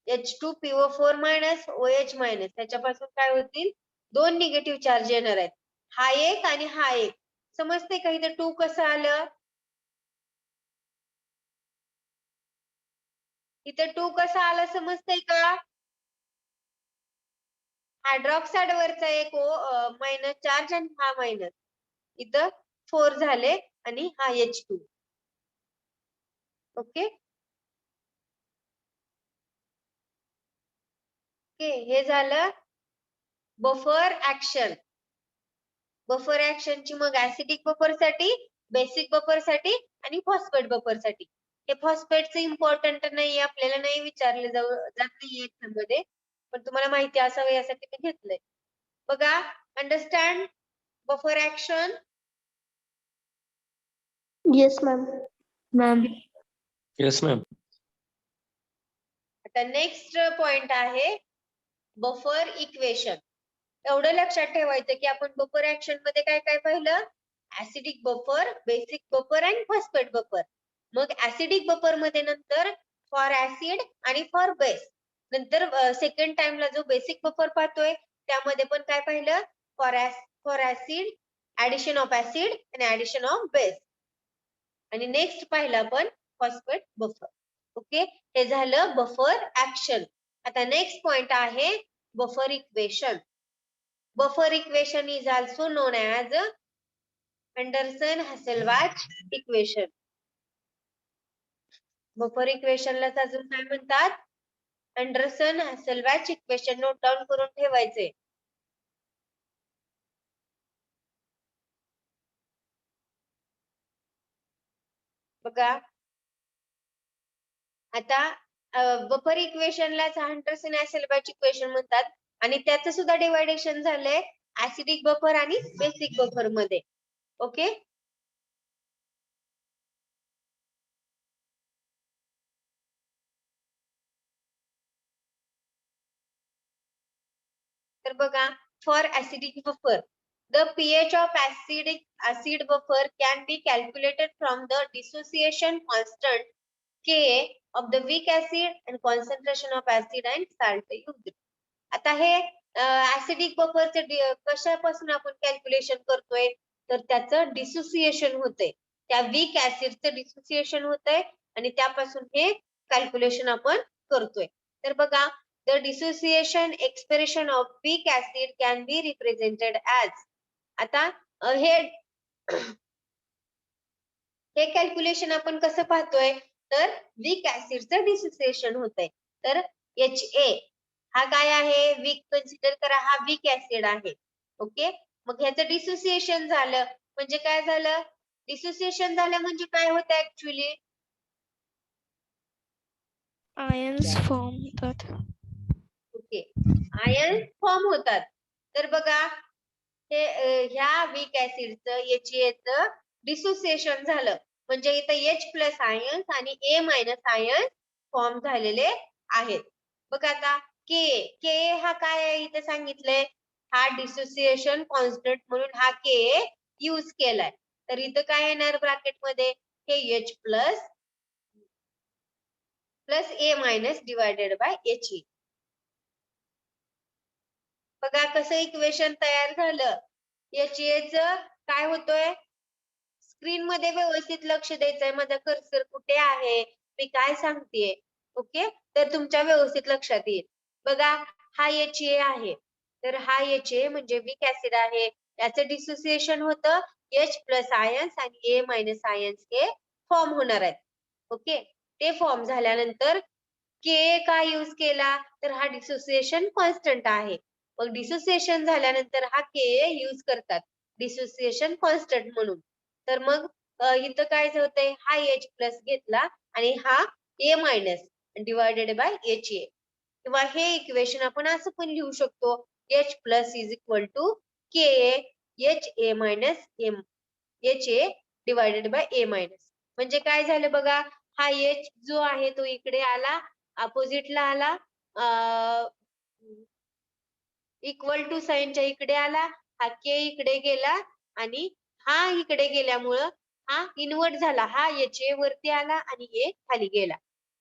H2PO4 minus OH minus त्याच्यापासून काय होतील? दोन निगेटिव्ह चार्ज येणार आहेत. हा एक आणि हा एक. समजते का इथे 2 कसं आलं? इथे 2 कसं आलं समजतंय का? हायड्रॉक्साइड वरचा एक मायनस चार्ज आणि हा मायनस, इथं 4 झाले आणि हा H2. ओके ओके, हे झालं बफर ऍक्शन. बफर ऍक्शनची मग ऍसिडिक बफर साठी, बेसिक बफर साठी आणि फॉस्फेट बफर साठी. हे फॉस्फेटचं इम्पॉर्टंट नाही, आपल्याला नाही विचारले जात नाही एक्झाम मध्ये, पण तुम्हाला माहिती असावं यासाठी मी घेतलंय. बघा, understand buffer action? Yes ma'am. Ma'am. Yes, ma'am. आता नेक्स्ट पॉइंट आहे बफर इक्वेशन. एवढं लक्षात ठेवायचं की आपण बफर ऍक्शन मध्ये काय काय पाहिलं? ऍसिडिक बफर, बेसिक बफर आणि फॉस्फेट बफर. मग ऍसिडिक बफर मध्ये नंतर फॉर ऍसिड आणि फॉर बेस. नंतर सेकंड टाइमला जो बेसिक बफर पाहतोय त्यामध्ये पण काय पाहिलं? For acid, addition of acid आणि ऍडिशन ऑफ बेस. आणि नेक्स्ट पाहिलं आपण फॉस्फेट बफर. ओके, हे झालं बफर ऍक्शन. आता नेक्स्ट पॉइंट आहे buffer equation. Buffer equation is also known as Anderson Hasselbalch equation. Buffer इक्वेशनलाच अजून काय म्हणतात? Anderson Hasselbalch equation. Note down करून ठेवायचे. बघा आता बफर इक्वेशनलाच अँडरसन हॅसेलबॅच इक्वेशन म्हणतात आणि त्याचं सुद्धा डिवायडेशन झालंय ऍसिडिक बफर आणि बेसिक बफर मध्ये. ओके, तर बघा for acidic buffer the pH of acid buffer can be calculated from the dissociation constant Ka of the weak acid and concentration of acid and salt used. आता हे acidic बफरचे कशापासून आपण calculation करतोय? तर त्याचं डिसोसिएशन होतंय, त्या वीक ऍसिडचं डिसोसिएशन होतंय आणि त्यापासून हे कॅल्क्युलेशन आपण करतोय. तर बघा the dissociation expression of weak acid can be represented as. आता हे कॅल्क्युलेशन आपण कसं पाहतोय? तर वीक ऍसिडचं डिसोसिएशन होतंय. तर HA हा काय आहे? वीक कन्सिडर करा, हा वीक ऍसिड आहे. ओके, मग ह्याचं डिसोसिएशन झालं म्हणजे काय झालं? डिसोसिएशन झालं म्हणजे काय होतं ऍक्च्युअली? आयन्स फॉर्म होतात. ओके, आयन फॉर्म होतात. तर बघा हे ह्या वीक ऍसिडचं HAचं डिसोसिएशन झालं म्हणजे इथं H प्लस आयन्स आणि A मायनस आयन्स फॉर्म झालेले आहेत. बघा आता के हा काय आहे इथे सांगितलंय? हा डिसोसिएशन कॉन्स्टंट म्हणून हा के यूज केलाय. तर इथं काय येणार ब्रॅकेट मध्ये? हे H plus A minus divided by HE. बघा कसं इक्वेशन तयार झालं. HAचं काय होतोय? स्क्रीन मध्ये व्यवस्थित लक्ष द्यायचंय. माझा कर्सर कुठे आहे, मी काय सांगतेय? ओके, तर तुमच्या व्यवस्थित लक्षात येईल. बघा हा HA आहे, तर हा HA म्हणजे वीक ऍसिड आहे. याचं डिसोसिएशन होतं H प्लस आयन्स आणि A मायनस आयन्स हे फॉर्म होणार आहेत. ओके, ते फॉर्म झाल्यानंतर के का यूज केला? तर हा डिसोसिएशन कॉन्स्टंट आहे. मग डिसोसिएशन झाल्यानंतर हा के यूज करतात डिसोसिएशन कॉन्स्टंट म्हणून. तर मग इथं काय होतंय? हा H प्लस घेतला आणि हा A minus divided by HA. किंवा हे इक्वेशन आपण असं पण लिहू शकतो, H plus is equal to K HA minus HA divided by A minus. म्हणजे काय झालं बघा, हा H जो आहे तो इकडे आला, अपोजिटला आला, इक्वल टू साइनच्या इकडे आला, हा के इकडे गेला आणि हा इकडे गेल्यामुळं हा इन्व्हर्ट झाला, हा HA वरती आला आणि A खाली गेला.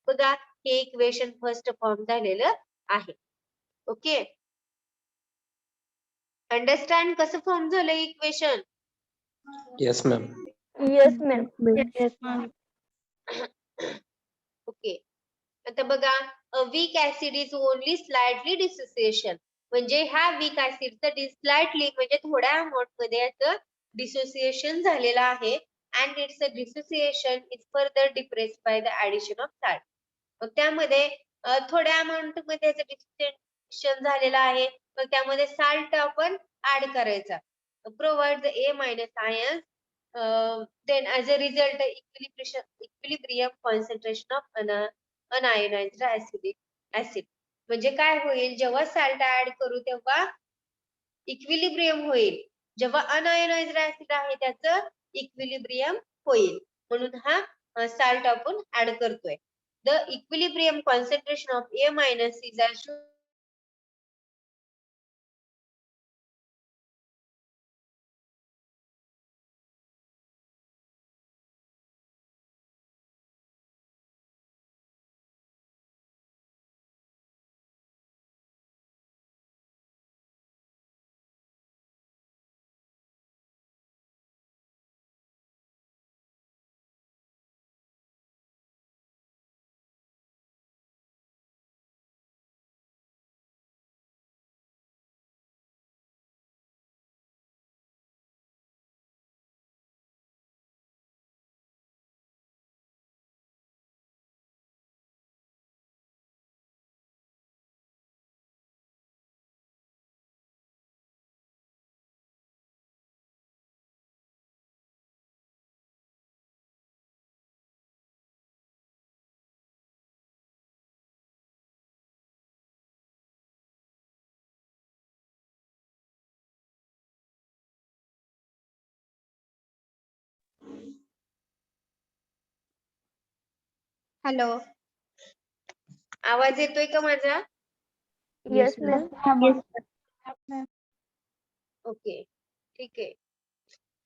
बघा हे इक्वेशन फर्स्ट फॉर्म झालेलं आहे. ओके, अंडरस्टँड कसं फॉर्म झालं equation? Yes, ma'am. Yes, ma'am. Yes, ma'am. ओके, आता बघा weak acid is only slightly dissociation. म्हणजे ह्या वीक ऍसिडचं स्लाइटली म्हणजे थोड्या अमाउंट मध्ये याचं डिसोसिएशन झालेलं आहे. And it's dissociation is further depressed by the addition of salt. मग त्यामध्ये थोड्या अमाउंट मध्ये याचं डिसोसिएशन झालेलं आहे, मग त्यामध्ये साल्ट आपण ऍड करायचा. Provide the A minus ions, then as a result equilibrium concentration of unionised acidic acid. म्हणजे काय होईल? जेव्हा साल्ट ऍड करू तेव्हा इक्विलिब्रियम होईल. जेव्हा अनआयोनाइज्ड ऍसिड आहे त्याचं इक्विलिब्रियम होईल. म्हणून हा साल्ट आपण ऍड करतोय. The equilibrium concentration of A minus is also hello, आवाज येतोय का माझा? Yes, ma'am. Yes. ओके, ठीक आहे.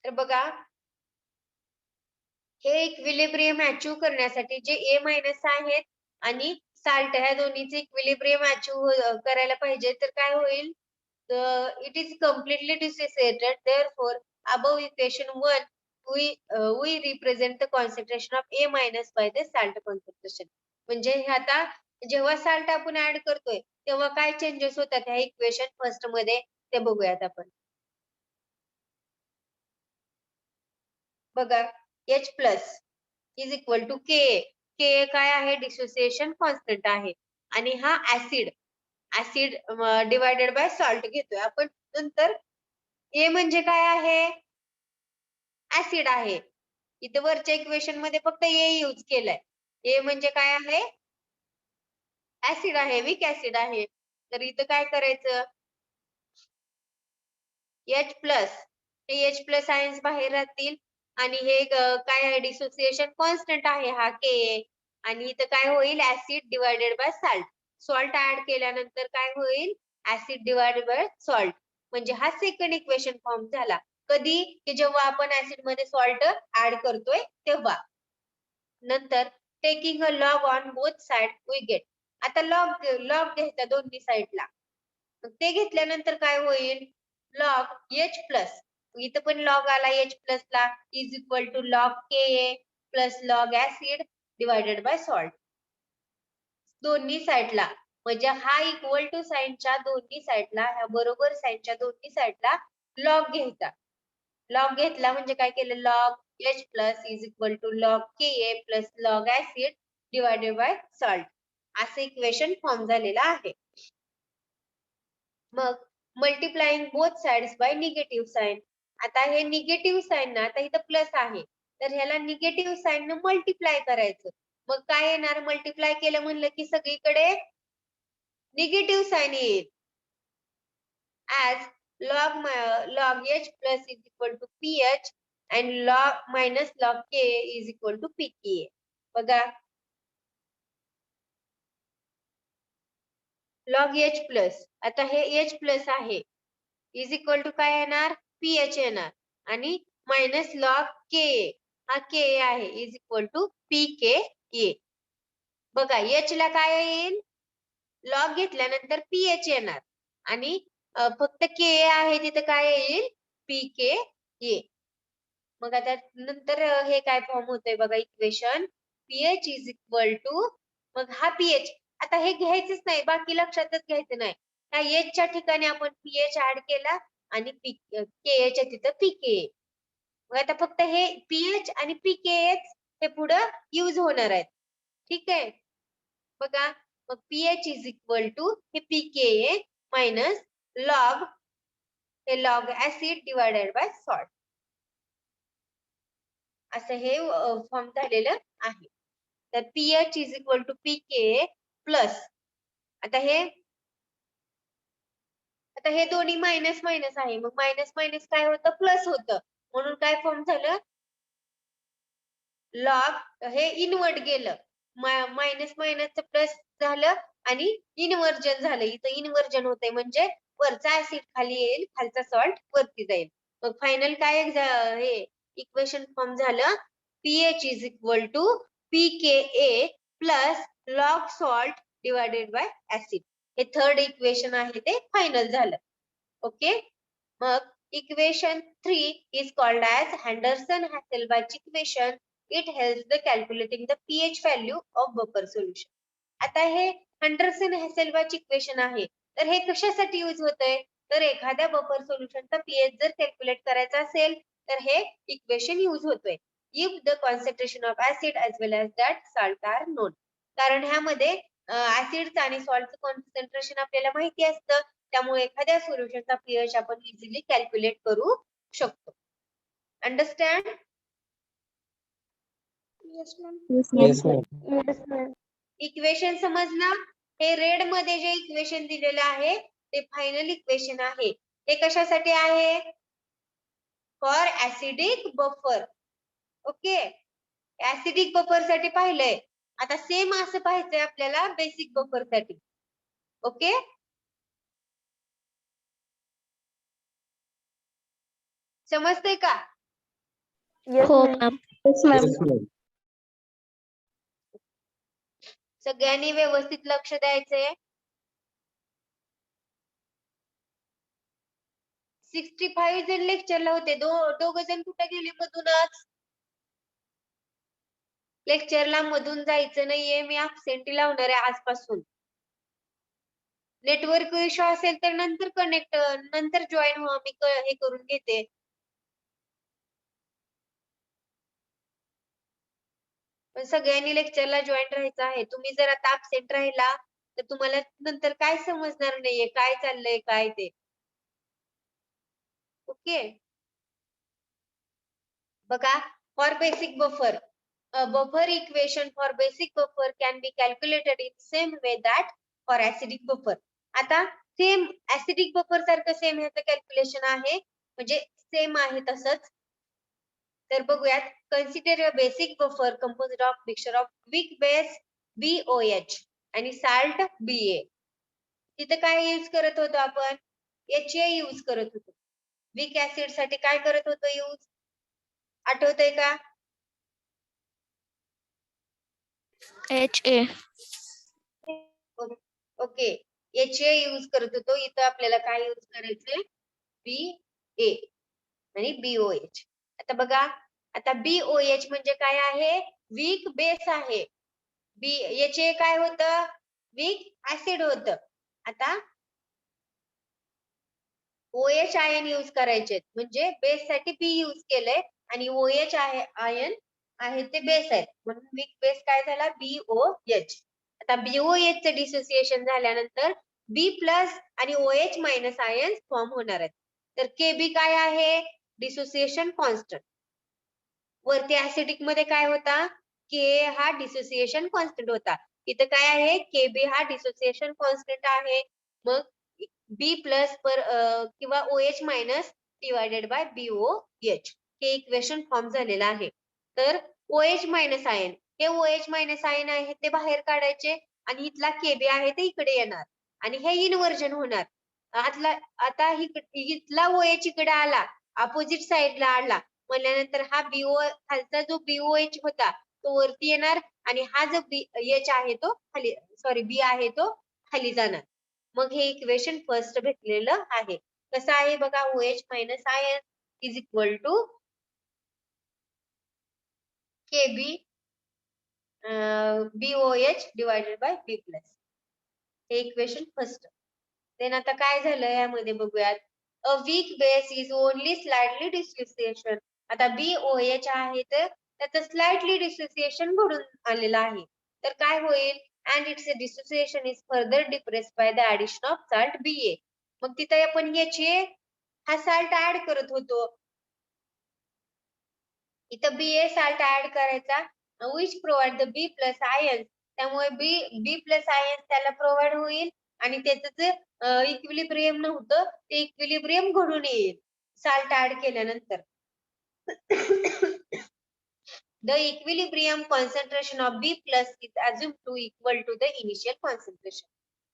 तर बघा, हे इक्विलिब्रियम अचीव करण्यासाठी जे ए मायनस आहेत आणि साल्ट ह्या दोन्हीचे इक्विलिब्रियम अचीव करायला पाहिजे, तर काय होईल? It is completely dissociated, therefore above equation 1 we represent the concentration of A minus by the salt concentration. म्हणजे हे आता जेव्हा साल्ट आपण ऍड करतोय तेव्हा काय चेंजेस होतात ह्या इक्वेशन फर्स्ट मध्ये ते बघूयात आपण. बघा, H plus is equal to K. K काय आहे? डिसोसिएशन कॉन्स्टंट आहे. आणि हा ऍसिड डिवायडेड बाय सॉल्ट घेतोय आपण. नंतर ए म्हणजे काय आहे? ऍसिड आहे. इथे वरच्या इक्वेशन मध्ये फक्त ए यूज केलाय. ए म्हणजे काय आहे? ऍसिड आहे, विक ऍसिड आहे. तर इथं काय करायचं? H प्लस, हे H प्लस आयन्स बाहेर राहतील आणि हे काय आहे? डिसोसिएशन कॉन्स्टंट आहे हा के. आणि इथं काय होईल? Acid divided by salt. Salt add केल्यानंतर काय होईल? Acid divided by salt. म्हणजे हा सेकंड इक्वेशन फॉर्म झाला. कधी? की जेव्हा आपण ऍसिड मध्ये सॉल्ट ऍड करतोय तेव्हा. नंतर taking a log on both side we get. आता लॉग घ्यायचा दोन्ही साइडला. ते घेतल्यानंतर काय होईल? लॉग H प्लस, इथं पण लॉग आला H प्लस ला, is equal to log K plus log acid divided by salt. दोन्ही साइडला, म्हणजे हा इक्वल टू साइनच्या दोन्ही साइडला, ह्या बरोबर साइनच्या दोन्ही साइडला लॉग घ्यायचा. लॉग घेतला म्हणजे काय केलं? Log H plus is equal to log K plus log acid divided by salt. असं इक्वेशन फॉर्म झालेलं आहे. मग multiplying both sides by negative sign. आता हे निगेटिव्ह साइन ना, आता इथं प्लस आहे तर ह्याला निगेटिव्ह साइन न मल्टिप्लाय करायचं. मग काय येणार? मल्टिप्लाय केलं म्हणलं की सगळीकडे निगेटिव्ह साइन येईल. As log H plus is equal to PH and log minus log K is equal to PKA. बघा, log H plus, आता हे H plus आहे इज इक्वल टू काय येणार? PH येणार. आणि मायनस लॉग के, हा के आहे, इज इक्वल टू PKA. बघा, H ला काय येईल? लॉग घेतल्यानंतर PH येणार आणि फक्त के आहे तिथे काय येईल? PKA. मग आता नंतर हे काय फॉर्म होतंय बघा equation, pH is equal to, मग हा पीएच आता हे घ्यायचंच नाही, बाकी लक्षातच घ्यायचं नाही. त्या एच च्या ठिकाणी आपण पीएच ऍड केला आणि के च्या तिथं पीके. मग आता फक्त हे पीएच आणि पीकेएच हे पुढं यूज होणार आहेत. ठीक आहे, बघा, मग पीएच इज इक्वल टू हे पीकेए मायनस लॉग, हे log acid divided by salt. असं हे फॉर्म झालेलं आहे. तर pH is equal to pK plus, आता हे दोन्ही मायनस मायनस आहे, मग मायनस मायनस काय होतं? प्लस होतं. म्हणून काय फॉर्म झालं? लॉग, हे इनवर्ट गेलं, मायनस मायनसचं प्लस झालं आणि इनवर्जन झालं. इथं इनवर्जन होतंय म्हणजे वरचा ऍसिड खाली येईल, खालचा सॉल्ट वरती जाईल. मग फायनल काय हे इक्वेशन फॉर्म झालं, pH is equal to pKa plus log salt divided by acid. हे थर्ड इक्वेशन आहे ते फायनल झालं. ओके, मग equation 3 is called as Henderson-Hasselbalch equation. It helps the calculating the pH value of buffer solution. आता हे Henderson-Hasselbalch equation आहे, तर हे कशासाठी यूज होतंय? तर एखाद्या बफर सोल्युशनचा पीएच जर कॅल्क्युलेट करायचा असेल तर हे इक्वेशन यूज होतोय. If the concentration of acid as well as that salt are known. कारण ह्यामध्ये ऍसिड आणि सॉल्टचं कॉन्सन्ट्रेशन आपल्याला माहिती असतं, त्यामुळे एखाद्या सोल्युशनचा पीएच आपण इझिली कॅल्क्युलेट करू शकतो. Understand? Yes, ma'am. Yes, ma'am. Equation समजलं? हे रेड मध्ये जे इक्वेशन दिलेलं आहे ते फायनल इक्वेशन आहे. हे कशासाठी आहे? For acidic buffer. Okay, acidic buffer साठी पाहिलंय. आता सेम असं पाहायचंय आपल्याला बेसिक बफर साठी. ओके, समजतंय का? Yes, हो ma'am. मॅम. Yes, ma'am. सगळ्यांनी व्यवस्थित लक्ष द्यायचंय. 65 जण लेक्चरला होते. दोघ जण कुठे गेले मधूनच? लेक्चरला मधून जायचं नाहीये. मी absentee लावणार आहे आजपासून. नेटवर्क इश्यू असेल तर नंतर नंतर जॉईन व्हा. मी हे करून घेते. पण सगळ्यांनी लेक्चरला जॉईन राहायचं आहे. तुम्ही जर आता absent राहिला तर तुम्हाला नंतर काय समजणार नाहीये, काय चाललंय काय ते. ओके, बघा, for basic buffer, a buffer equation for basic buffer can be calculated in same way that for acidic buffer. आता सेम acidic buffer सारखं सेम ह्याचं कॅल्क्युलेशन आहे, म्हणजे सेम आहे तसंच. तर बघूयात. Consider a basic buffer composed of mixture of weak base BOH आणि साल्ट BA. तिथं काय यूज करत होतो आपण? HA यूज करत होतो. वीक ऍसिड साठी काय करत होतो यूज? आठवतंय का? HA. ओके, HA यूज करत होतो. इथं आपल्याला काय यूज करायचंय? BA आणि BOH. आता बघा, आता BOH म्हणजे काय आहे? वीक बेस आहे. HA काय होतं? वीक ऍसिड होतं. आता OH आयन यूज करायचे, म्हणजे बेस साठी B यूज केलंय आणि OH आयन आहे ते बेस आहेत, म्हणून वीक बेस काय झाला? BOH. आता BOH चे डिसोसिएशन झाल्यानंतर B प्लस आणि OH मायनस आयन फॉर्म होणार आहेत. तर KB काय आहे? Dissociation constant. वरती ऍसिडिक मध्ये काय होता? K हा डिसोसिएशन कॉन्स्टंट होता. इथं काय आहे? KB हा डिसोसिएशन कॉन्स्टंट आहे. मग B प्लस किंवा OH minus divided by BOH हे इक्वेशन फॉर्म झालेलं आहे. तर OH मायनस आयन, हे OH मायनस आयन आहे ते बाहेर काढायचे आणि इथला KB आहे ते इकडे येणार आणि हे इन्व्हर्जन होणार. आता इथला OH इकडे आला, अपोजिट साइडला आला म्हणल्यानंतर हा खालचा जो BOH होता तो वरती येणार आणि हा जो H आहे तो खाली, सॉरी B आहे तो खाली जाणार. मग हे इक्वेशन फर्स्ट भेटलेलं आहे. कसं आहे बघा? OH minus ion is equal to KB BOH divided by B plus. हे इक्वेशन फर्स्ट. देन आता काय झालं यामध्ये बघूयात. A weak base is only slightly dissociation. आता BOH आहे तर त्याचं स्लाइटली डिसोसिएशन घडून आलेलं आहे. तर काय होईल? and its dissociation is further depressed by the addition of salt BA. मग तिथे आपण HA हा साल्ट ऍड करत होतो. इथं BA साल्ट ऍड करायचा, which provide the B plus ions. त्यामुळे B plus ions त्याला प्रोव्हाइड होईल आणि त्याचं जे इक्विलिब्रियम नव्हतं ते इक्विलिब्रियम घडून येईल साल्ट ऍड केल्यानंतर. The equilibrium concentration of B plus is assumed to equal to the initial concentration.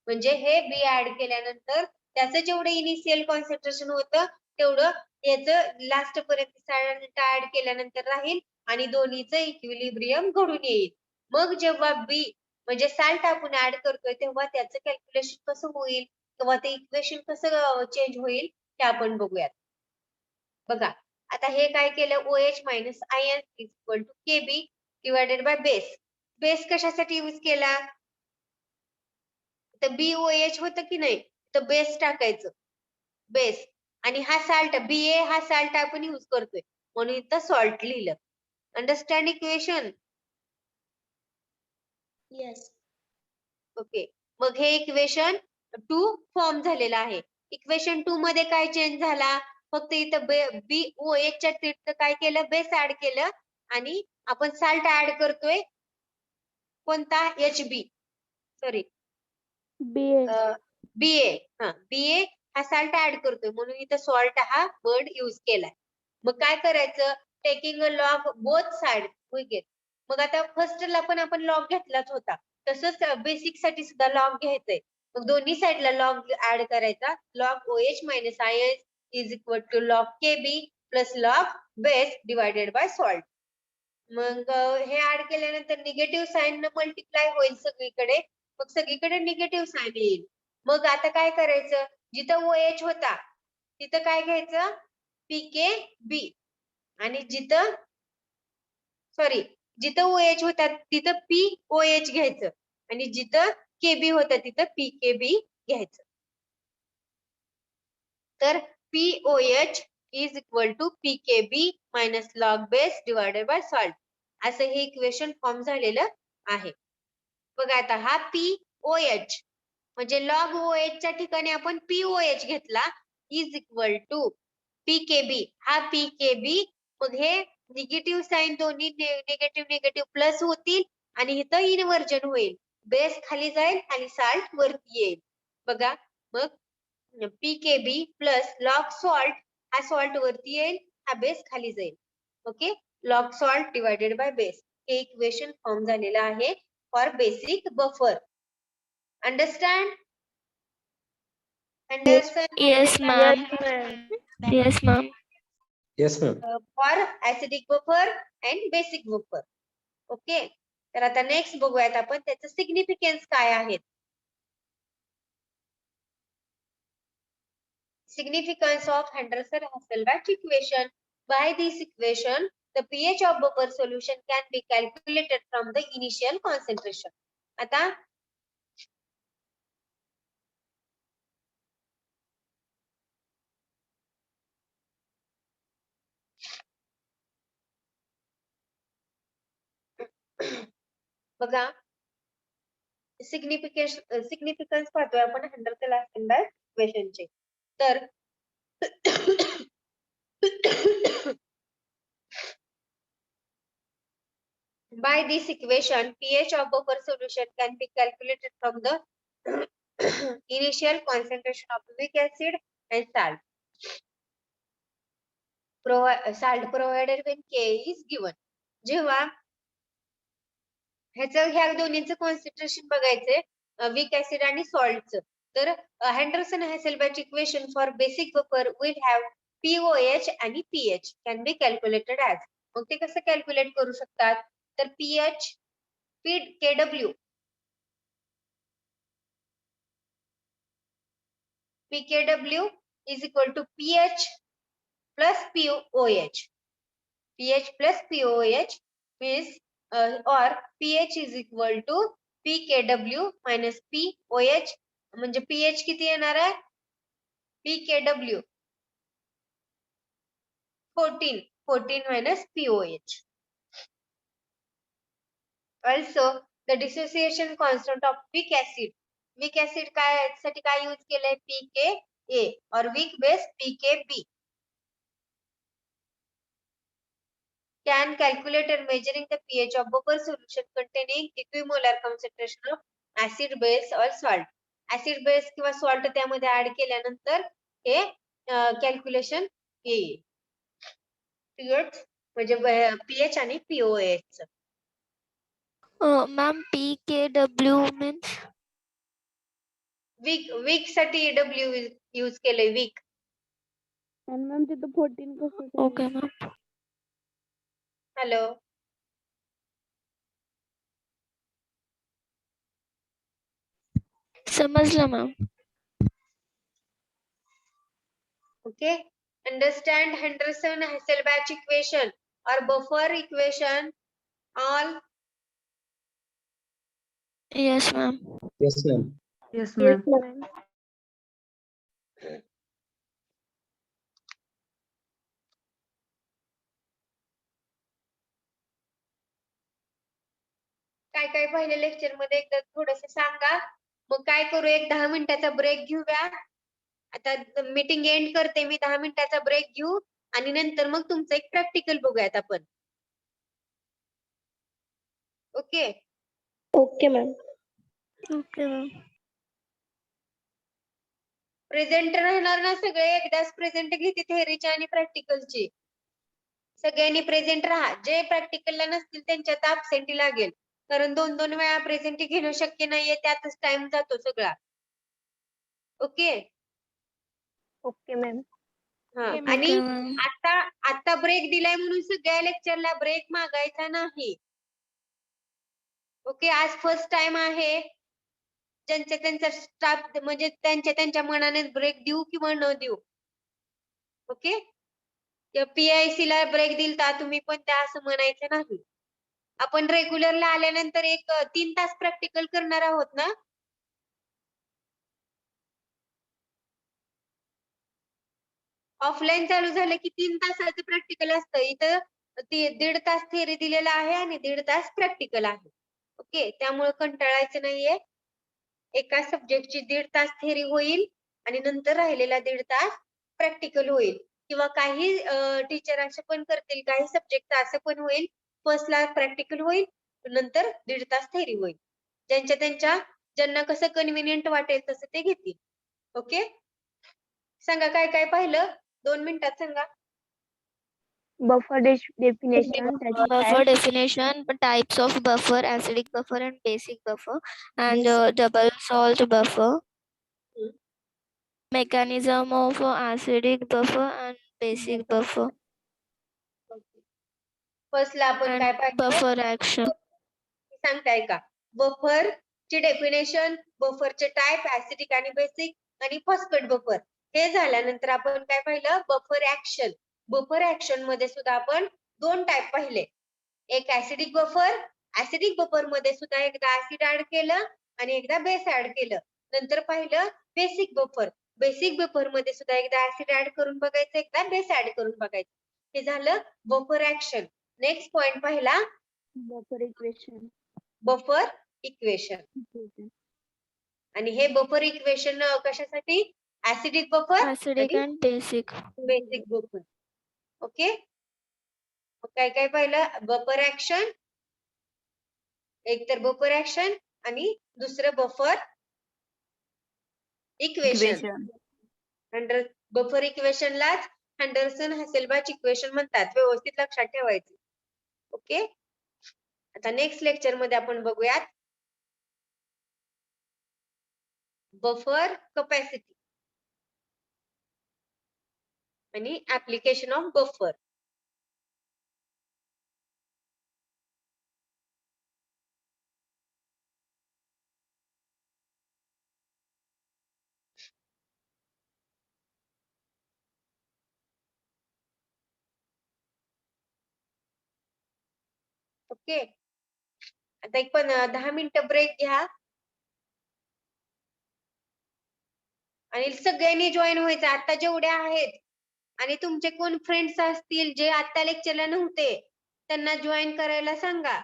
म्हणजे हे B ऍड केल्यानंतर त्याचं जेवढं इनिशियल कॉन्सन्ट्रेशन होतं तेवढं याचं लास्ट पर्यंत साल्ट ऍड केल्यानंतर राहील आणि दोन्हीचं इक्विलिब्रियम घडून येईल. मग जेव्हा B म्हणजे साल्ट आपण ऍड करतोय तेव्हा त्याचं कॅल्क्युलेशन कसं होईल किंवा ते इक्वेशन कसं चेंज होईल ते आपण बघूयात. बघा, आता हे काय केलं? OH minus ion is equal to KB divided by base. Base कशासाठी यूज केला? तर BOH होतं की नाही, तर बेस टाकायचं, बेस. आणि हा साल्ट BA हा साल्ट आपण यूज करतोय म्हणून इथं सॉल्ट लिहिलं. Understand equation? Yes. ओके, मग हे इक्वेशन 2 फॉर्म झालेलं आहे. इक्वेशन 2 मध्ये काय चेंज झाला? फक्त इथं BOH च्या तिथं काय केलं? बेस ऍड केलं आणि आपण साल्ट ऍड करतोय कोणता? HB, sorry BA. BA. BA हा साल्ट ऍड करतोय म्हणून इथं सॉल्ट हा वर्ड यूज केलाय. मग काय करायचं? Taking a log both side, मग आता फर्स्टला पण आपण लॉग घेतलाच होता, तसंच बेसिक साठी सुद्धा लॉग घ्यायचंय. मग दोन्ही साईडला लॉग ऍड करायचा. Log OH minus IS is equal to log KB plus log base divided by salt. मग हे ऍड केल्यानंतर निगेटिव्ह साइन न मल्टिप्लाय होईल सगळीकडे, मग सगळीकडे निगेटिव्ह साइन येईल. मग आता काय करायचं, जिथं OH होता तिथं काय घ्यायचं, PKB, आणि जिथं OH होता तिथं POH घ्यायचं, आणि जिथं KB होता तिथं PKB घ्यायचं. तर POH इज इक्वल टू PKB minus log base divided by salt, असं हे इक्वेशन फॉर्म झालेलं आहे. बघा आता हा POH म्हणजे लॉग OH च्या ठिकाणी आपण POH घेतला, इज इक्वल टू PKB, हा PKB. मग हे निगेटिव्ह साइन दोन्ही निगेटिव्ह प्लस होतील आणि इथं इन्व्हर्जन होईल, बेस खाली जाईल आणि साल्ट वरती येईल. बघा मग PKB प्लस लॉग सॉल्ट, हा सॉल्ट वरती येईल, हा बेस खाली जाईल. Okay, log salt divided by base, हे इक्वेशन फॉर्म झालेलं आहे for basic buffer. Understand? Yes, ma'am. Yes, ma'am. Yes, ma'am. For acidic buffer and basic buffer. Okay, तर आता नेक्स्ट बघूयात आपण त्याचं सिग्निफिकन्स काय आहेत. Significance of Henderson-Hasselbalch equation. By this equation, the pH of buffer solution can be calculated from the initial concentration. आता बघा significance पाहतोय आपण Henderson-Hasselbalch equation चे. तर by this equation, pH of buffer solution can be calculated from the initial concentration of weak acid and salt. Salt provided when K is given. जेव्हा ह्या दोन्हीचं concentration बघायचंय, weak acid आणि सॉल्टचं, तर Henderson-Hasselbalch equation for basic buffer will have POH आणि pH can be calculated as. मग ते कसं calculate करू शकतात, तर pH KW PKW is equal to pH plus POH. pH plus POH means or pH is equal to PKW minus POH. म्हणजे pH किती येणार आहे, PKW 14 minus POH. Also, the dissociation constant of weak acid. Weak acid साठी काय use केलंय, pKa, or weak base PKB. Can calculated measuring the pH of buffer solution containing equimolar concentration of acid, base or salt. Acid, base किंवा salt त्यामध्ये add केल्यानंतर हे calculation येईल. pH म्हणजे pH आणि POH. Ma'am, PKW means weak साठी W use केलंय, weak. आणि मॅम तिथं 14 कसं okay, ma'am. हॅलो, समजलं ma'am. okay. Understand Henderson-Hasselbalch equation or buffer equation all. Yes, ma'am. Yes, ma'am. Yes, Yes, ma'am. ma'am. काय काय पहिल्या लेक्चर मध्ये एकदा थोडस सांगा, मग काय करू, एक 10 मिनिटाचा ब्रेक घेऊया. आता मीटिंग एंड करते मी, 10 मिनिटाचा ब्रेक घेऊ आणि नंतर मग तुमचं एक प्रॅक्टिकल बघूयात आपण. Okay, okay ma'am. Okay, ma'am. Present राहणार ना सगळे, एकदाच प्रेझेंट घेते थेअरीची आणि प्रॅक्टिकलची. सगळ्यांनी प्रेझेंट राहा. जे प्रॅक्टिकलला नसतील त्यांच्यात absentee लागेल, कारण 2-2 वेळा प्रेझेंटी घेणं शक्य नाहीये, त्यातच टाइम जातो सगळा. ओके. Okay ma'am. हा ओके आणि मॅम. आता ब्रेक दिलाय म्हणून सगळ्या लेक्चरला ब्रेक मागायचा नाही. ओके. आज फर्स्ट टाइम आहे. ज्यांच्या त्यांचा स्टाफ म्हणजे त्यांच्या मनाने ब्रेक देऊ किंवा न देऊ. ओके. PIC ला ब्रेक दिलता तुम्ही पण त्या असं म्हणायचं नाही. आपण रेग्युलरला आल्यानंतर एक 3 तास प्रॅक्टिकल करणार आहोत ना. ऑफलाईन चालू झालं की 3 तासाचं प्रॅक्टिकल असतं. इथं 1.5 तास थेअरी दिलेला आहे आणि 1.5 तास प्रॅक्टिकल आहे. ओके. त्यामुळे कंटाळायचं नाहीये. एका सब्जेक्टची 1.5 तास थेअरी होईल आणि नंतर राहिलेला 1.5 तास प्रॅक्टिकल होईल. किंवा काही टीचर असे पण करतील, काही सब्जेक्ट असं पण होईल, फर्स्टला प्रॅक्टिकल होईल, नंतर 1.5 तास थेअरी होईल. ज्यांना कसं कन्व्हिनियंट वाटेल तसं ते घेतील. ओके. सांगा काय काय पाहिलं, 2 मिनिटात सांगा. बफर डेफिनेशन, त्याची Buffer definition, types of buffer, acidic buffer and basic buffer, and double salt buffer. Hmm. Mechanism of acidic buffer and basic buffer फर्स्टला आपण काय and पाहिलं buffer action. सांगताय का? बफर ची डेफिनेशन, बफरचे टाइप, ऍसिडिक आणि basic आणि phosphate buffer. हे झाल्यानंतर आपण काय पाहिलं, बफर ऍक्शन. बफर ऍक्शन मध्ये सुद्धा आपण 2 टाइप पाहिले. एक ऍसिडिक बफर. ऍसिडिक बफर मध्ये सुद्धा एकदा ऍसिड ऍड केलं आणि एकदा बेस ऍड केलं. नंतर पाहिलं बेसिक बफर. बेसिक बफर मध्ये सुद्धा एकदा ऍसिड ऍड करून बघायचं, एकदा बेस ऍड करून बघायचं. हे झालं बफर ऍक्शन. नेक्स्ट पॉइंट पाहिला बफर इक्वेशन. Buffer equation. आणि हे बफर इक्वेशन कशासाठी? ऍसिडिक बफर Acidic आणि and basic. Basic buffer. Okay. काय काय पाहिलं? बफर ऍक्शन, एक तर बफर ऍक्शन आणि दुसरं बफर इक्वेशन. बफर इक्वेशनलाच अँडरसन हसेलबॅच इक्वेशन म्हणतात. व्यवस्थित लक्षात ठेवायचं. ओके. आता नेक्स्ट लेक्चर मध्ये आपण बघूयात बफर कपॅसिटी आणि ऍप्लिकेशन ऑफ बफर. ओके. आता एक पण 10 मिनिटं ब्रेक घ्या आणि सगळ्यांनी जॉईन व्हायचं. आता जेवढे आहेत आणि तुमचे कोण फ्रेंड्स असतील जे आता लेक्चरला नव्हते त्यांना जॉईन करायला सांगा.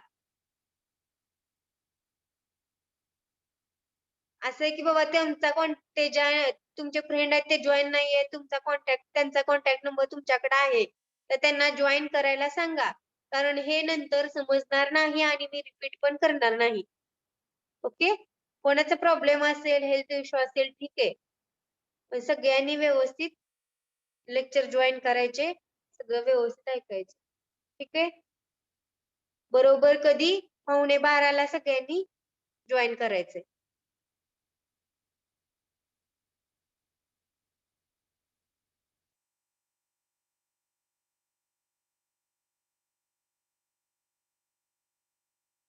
असं आहे की बाबा तुमचे फ्रेंड आहेत ते जॉईन नाहीये, त्यांचा कॉन्टॅक्ट नंबर तुमच्याकडे आहे, तर त्यांना जॉईन करायला सांगा. कारण हे नंतर समजणार नाही आणि मी रिपीट पण करणार नाही. ओके. कोणाचा प्रॉब्लेम असेल, हेल्थ इश्यू असेल, ठीक आहे, पण सगळ्यांनी व्यवस्थित लेक्चर जॉईन करायचे, सगळं व्यवस्थित ऐकायचं. ठीक आहे. बरोबर कधी 11:15 सगळ्यांनी जॉईन करायचंय.